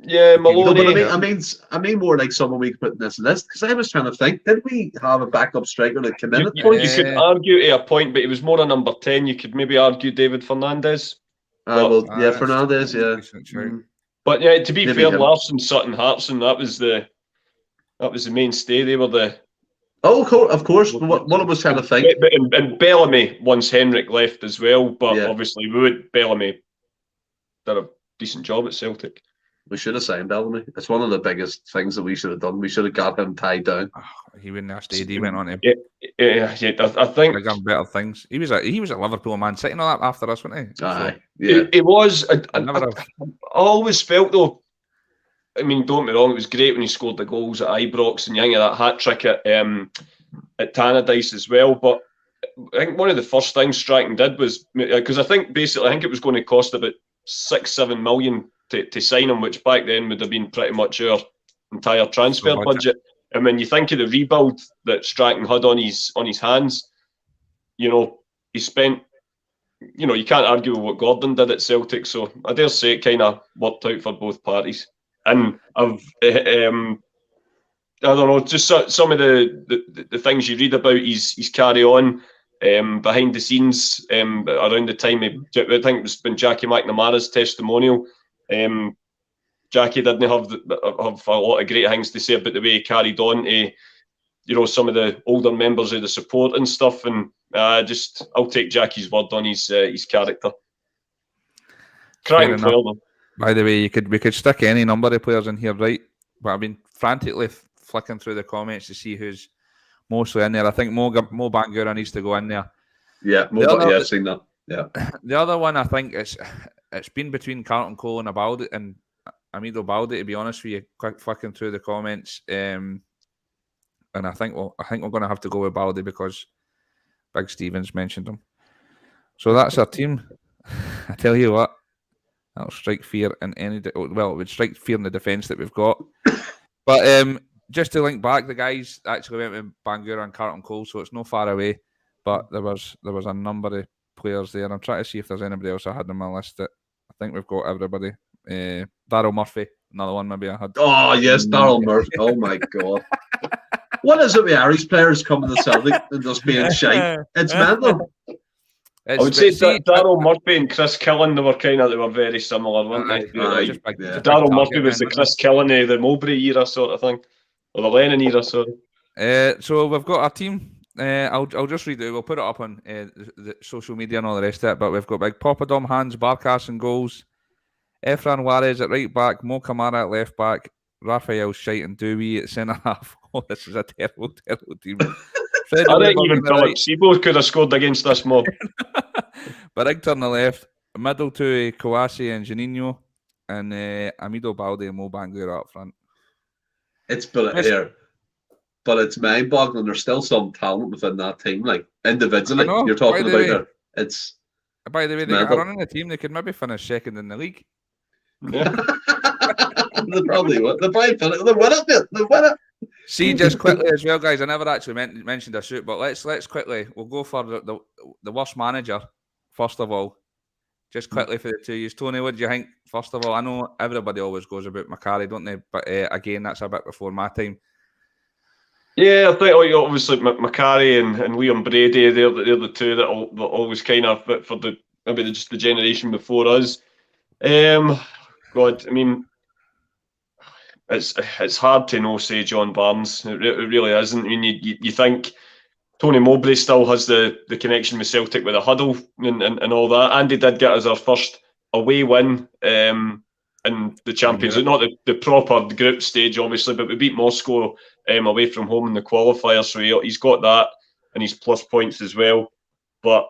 Yeah, Maloney. No, but I mean more like someone we could put in this list, because I was trying to think, did we have a backup striker that came in at point? You could argue to a point, but he was more a number 10. You could maybe argue David Fernandez. Fernandez, yeah. But yeah, to be fair, Larson, Sutton, Hartson, that was the mainstay. They were the. Oh, of course. What I was trying to think. And Bellamy, once Henrik left as well, but obviously Bellamy did a decent job at Celtic. We should have signed Bellamy. It's one of the biggest things that we should have done. We should have got him tied down. Oh, he wouldn't have stayed. He went on to I think have done better things. He was at Liverpool and Man City and all that after us, wasn't he? He was. I always felt though. I mean, don't get me wrong, it was great when he scored the goals at Ibrox and that hat trick at Tannadice as well. But I think one of the first things Strachan did was, because I think it was going to cost about 6-7 million to sign him, which back then would have been pretty much our entire transfer budget. And when you think of the rebuild that Strachan had on his hands, he spent. You can't argue with what Gordon did at Celtic, so I dare say it kind of worked out for both parties. And I don't know, just some of the things you read about his carry on behind the scenes around the time. I think it was when Jackie McNamara's testimonial. Jackie didn't have a lot of great things to say about the way he carried on to, some of the older members of the support and stuff. And I'll take Jackie's word on his character. Cracking player though. By the way, we could stick any number of players in here, right? But I've been frantically flicking through the comments to see who's mostly in there. I think Mo Bangura needs to go in there. Yeah, I've seen that. Yeah. The other one, I think it's been between Carlton Cole and Amido Balde, to be honest with you. Quick flicking through the comments, and I think we're going to have to go with Balde because Big Stevens mentioned him. So that's our team. I tell you what. That'll strike fear in it would strike fear in the defence that we've got. But just to link back, the guys actually went with Bangura and Carlton Cole, so it's no far away. But there was a number of players there. I'm trying to see if there's anybody else I had on my list. That I think we've got everybody. Daryl Murphy, Another one maybe I had. Oh yes, Daryl Murphy. Oh my god. What is it with Irish players coming to Celtic and just being shite? It's mental. I would say Daryl Murphy and Chris Killen, they were very similar, weren't they? Daryl Murphy was the Chris Killen, the Mowbray era sort of thing, or the Lennon era, sorry. So we've got our team. I'll just read it. We'll put it up on the social media and all the rest of it. But we've got big Papadom, Hans, Barkas and goals. Efran Juarez at right back, Mo Kamara at left back, Raphael Shite and Dewey at centre half. Oh, this is a terrible, terrible team. I think even Philip Sebo could have scored against this mob. Barigta on the left, middle to Kouassi and Juninho, and Amido Balde and Mo Bangura up front. It's here, but it's mind-boggling. There's still some talent within that team, like individually. You're talking about there. It's by the way, they got a run in the team. They could maybe finish second in the league. Yeah. They probably would. They probably finish. They win it. They win it. See, just quickly as well, guys. I never actually mentioned a shoot, but let's quickly. We'll go for the worst manager first of all. Just quickly for the 2 years, Tony. What do you think? First of all, I know everybody always goes about Macari, don't they? But again, that's a bit before my time. Yeah, I think obviously Macari and Liam Brady, they're the two that always kind of fit for maybe just the generation before us. God, I mean, it's hard to know, say, John Barnes. It really isn't. I mean, you think Tony Mowbray still has the connection with Celtic with the huddle and all that. Andy did get us our first away win in the Champions League, not the proper group stage, obviously, but we beat Moscow away from home in the qualifier, so he's got that and he's plus points as well. But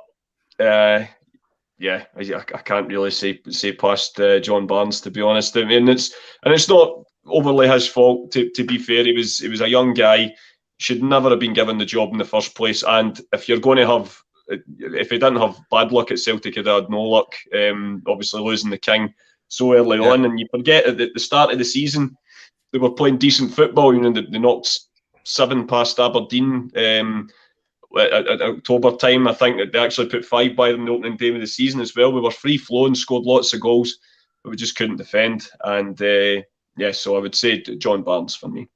yeah, I can't really say past John Barnes, to be honest. I mean, it's not overly his fault. To be fair, he was a young guy, should never have been given the job in the first place. And if you're going to have, if he didn't have bad luck at Celtic, he'd had no luck. Obviously losing the king so early on, and you forget at the start of the season they were playing decent football. You know, they knocked 7 past Aberdeen. At October time, I think they actually put 5 by them the opening day of the season as well. We were free flowing, scored lots of goals, but we just couldn't defend. And so I would say John Barnes for me.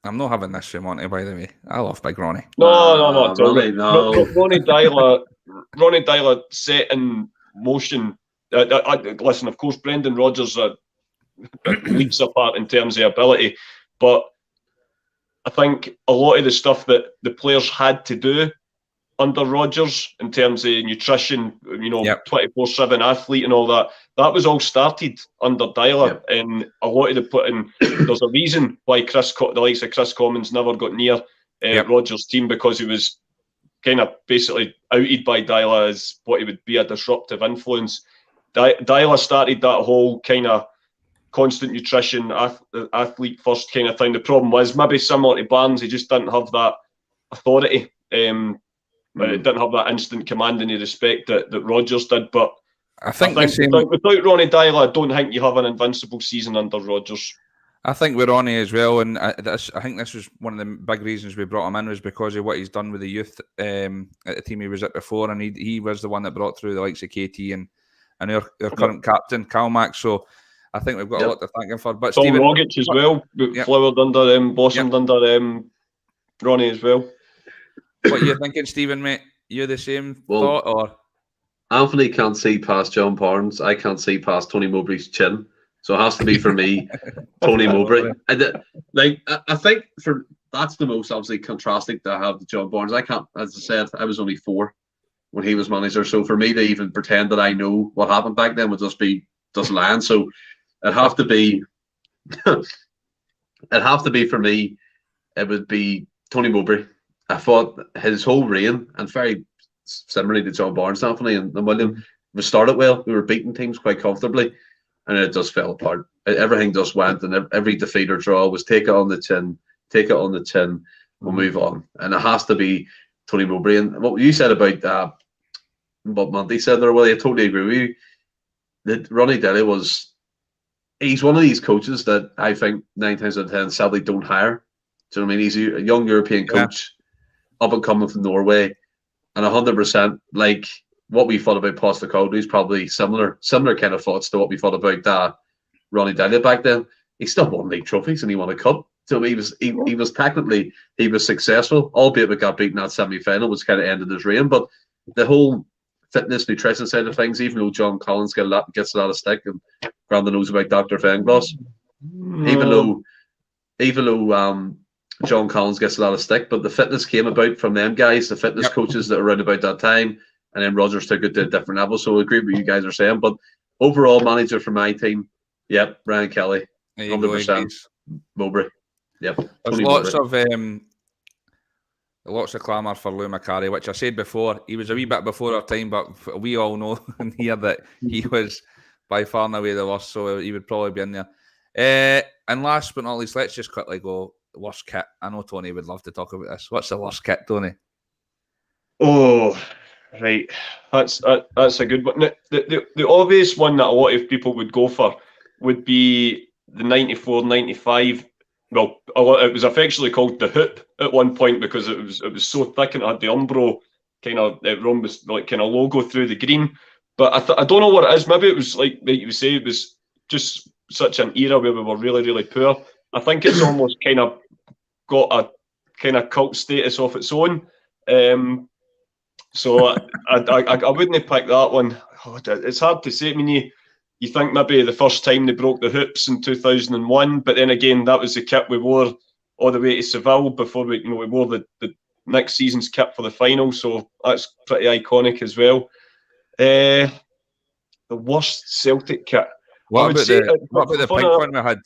I'm not having this from Monty, by the way. I love Big Ronnie. No. Ronnie, no. Ronnie Dyler set in motion. Listen, of course, Brendan Rodgers leaps apart in terms of ability, but I think a lot of the stuff that the players had to do under Rodgers in terms of nutrition, 24/7 athlete and all that was all started under Dyler. And a lot of the putting, there's a reason why the likes of Chris Commons never got near Rodgers' team, because he was kind of basically outed by Dyler as what he would be, a disruptive influence. Dyler started that whole kind of constant nutrition, athlete first kind of thing. The problem was, maybe similar to Barnes, he just didn't have that authority. But it didn't have that instant command and respect that Rodgers did. But I think without Ronnie Dyler, I don't think you have an invincible season under Rodgers. I think with Ronnie as well, and I think this was one of the big reasons we brought him in, was because of what he's done with the youth at the team he was at before, and he was the one that brought through the likes of KT and our current captain, Kalmack. So I think we've got a lot to thank him for. But Tom Rogic as well, flowered under blossomed under Ronnie as well. What are you thinking, Stephen, mate? You the same thought, or? Anthony can't see past John Barnes. I can't see past Tony Mowbray's chin. So it has to be for me, Tony Mowbray. I think that's the most obviously contrasting to have the John Barnes. I can't, as I said, I was only 4 when he was manager. So for me to even pretend that I know what happened back then would just land. So it'd have to be for me. It would be Tony Mowbray. I thought his whole reign, and very similarly to John Barnes, Anthony and William, we started well. We were beating teams quite comfortably, and it just fell apart. Everything just went, and every defeat or draw was take it on the chin, we'll move on. And it has to be Tony Mowbray. And what you said about what Monty said there, well, I totally agree with you. That Ronnie Dyler he's one of these coaches that I think 9 times out of 10 sadly don't hire. Do you know what I mean? He's a young European coach, up and coming from Norway, and 100% like what we thought about Postecoglou is probably similar kind of thoughts to what we thought about Ronnie Delia back then. He still won league trophies and he won a cup. So he was technically successful, albeit we got beaten that semi-final, which kind of ended his reign. But the whole fitness, nutrition side of things, even though John Collins gets a lot of stick, and Brandon knows about Dr. Fengloss, even though John Collins gets a lot of stick, but the fitness came about from them guys, the fitness coaches that were around about that time, and then Rodgers took it to a different level. So I agree with what you guys are saying. But overall manager for my team, Brian Kelly, 100%. Mowbray. Yep. There's lots of clamour for Lou Macari, which I said before, he was a wee bit before our time, but we all know in here that he was by far and away the worst, so he would probably be in there. And last but not least, let's just quickly go worst kit. I know Tony would love to talk about this. What's the worst kit, Tony? Oh, right. That's a good one. The obvious one that a lot of people would go for would be the 94-95. Well, it was affectionately called the hoop at one point because it was so thick and it had the Umbro kind of rhombus like kind of logo through the green. But I don't know what it is. Maybe it was like you say, it was just such an era where we were really, really poor. I think it's almost kind of got a kind of cult status of its own. So I wouldn't pick that one. Oh, it's hard to say. I mean, you think maybe the first time they broke the hoops in 2001, but then again, that was the kit we wore all the way to Seville before we wore the next season's kit for the final. So that's pretty iconic as well. The worst Celtic kit. What about the pink one we had?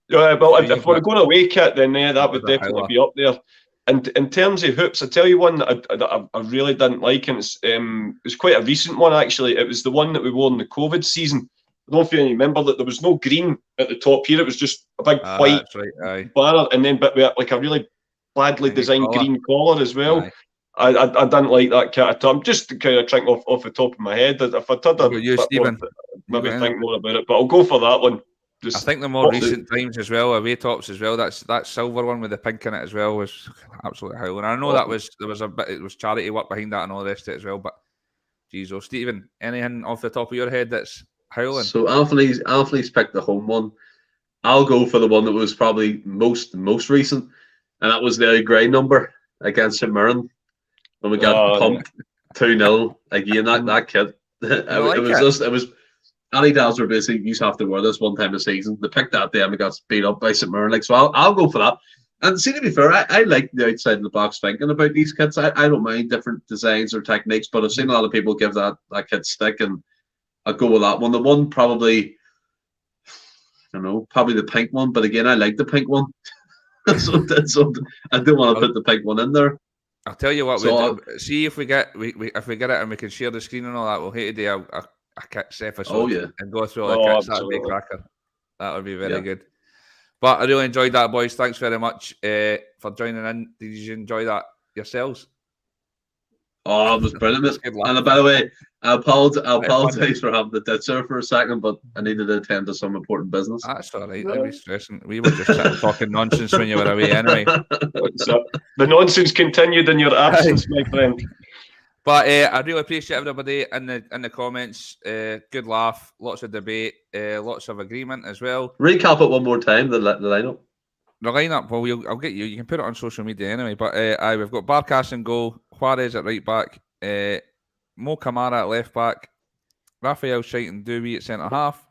Well, if we're going away kit, then that would definitely be up there. And in terms of hoops, I tell you one that I really didn't like, and it was quite a recent one actually. It was the one that we wore in the COVID season. I don't know if you remember that there was no green at the top here. It was just a big white banner, and then but we had like a really badly designed green collar as well. I didn't like that kit at all. I'm just kind of thinking off the top of my head. If I'd had maybe think more about it, but I'll go for that one. I think the more recent times as well, away tops as well. That silver one with the pink in it as well was absolutely howling. I know there was a bit. It was charity work behind that and all the rest of it as well. But Jesus, Stephen, anything off the top of your head that's howling? So Anthony's picked the home one. I'll go for the one that was probably most recent, and that was the grey number against St Mirren when we got pumped 2-0 again. That kid, it was. Any dads were basically, you have to wear this one time a season. They picked that day and we got beat up by St Mirren. So I'll go for that. And see, to be fair, I like the outside of the box thinking about these kits. I don't mind different designs or techniques, but I've seen a lot of people give that kit stick, and I'll go with that one. The one probably, I don't know, probably the pink one. But again, I like the pink one. so I don't want to put the pink one in there. I'll tell you what, see if we get if we get it and we can share the screen and all that. We'll hate today a kits episode and go through all the kits. That would be a cracker. That would be very good. But I really enjoyed that, boys. Thanks very much for joining in. Did you enjoy that yourselves? Oh, it was brilliant. And by the way, I apologize for having to ditch her for a second, but I needed to attend to some important business. That's all right. Don't be stressing. We were just sitting talking nonsense when you were away anyway. So, the nonsense continued in your absence, my friend. But I really appreciate everybody in the comments. Good laugh, lots of debate, lots of agreement as well. Recap it one more time, the lineup. The lineup, well, I'll get you. You can put it on social media anyway. But we've got Barkas in goal, Juarez at right back, Mo Kamara at left back, Raphael Shaitan Dewey at centre half,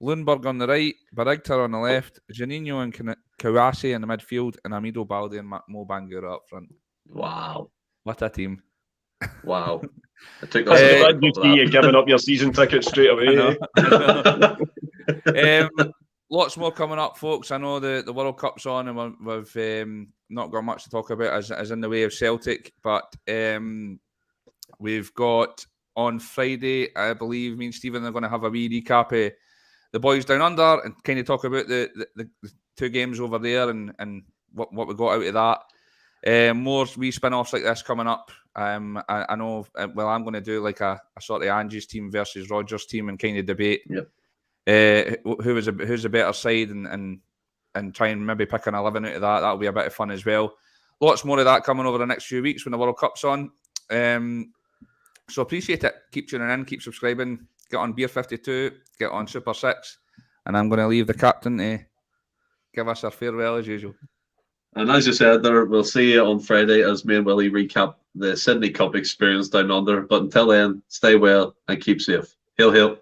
Lundberg on the right, Barigter on the left, Janino and Kawase in the midfield, and Amido Balde and Mo Bangura up front. Wow. What a team. Wow. I took glad you see you giving up your season ticket straight away. Lots more coming up, folks. I know the World Cup's on and we've not got much to talk about as in the way of Celtic, but we've got on Friday, I believe, me and Stephen are going to have a wee recap of the boys down under and kind of talk about the two games over there and what we got out of that. More wee spin-offs like this coming up. I know, well, I'm going to do like a sort of Angie's team versus Rodgers' team and kind of debate who's a better side and try and maybe pick an 11 out of that. That'll be a bit of fun as well. Lots more of that coming over the next few weeks when the World Cup's on. So appreciate it. Keep tuning in, keep subscribing. Get on Beer 52, get on Super 6. And I'm going to leave the captain to give us our farewell as usual. And as you said there, we'll see you on Friday as me and Willie recap the Sydney Cup experience down under. But until then, stay well and keep safe. Hail, hail.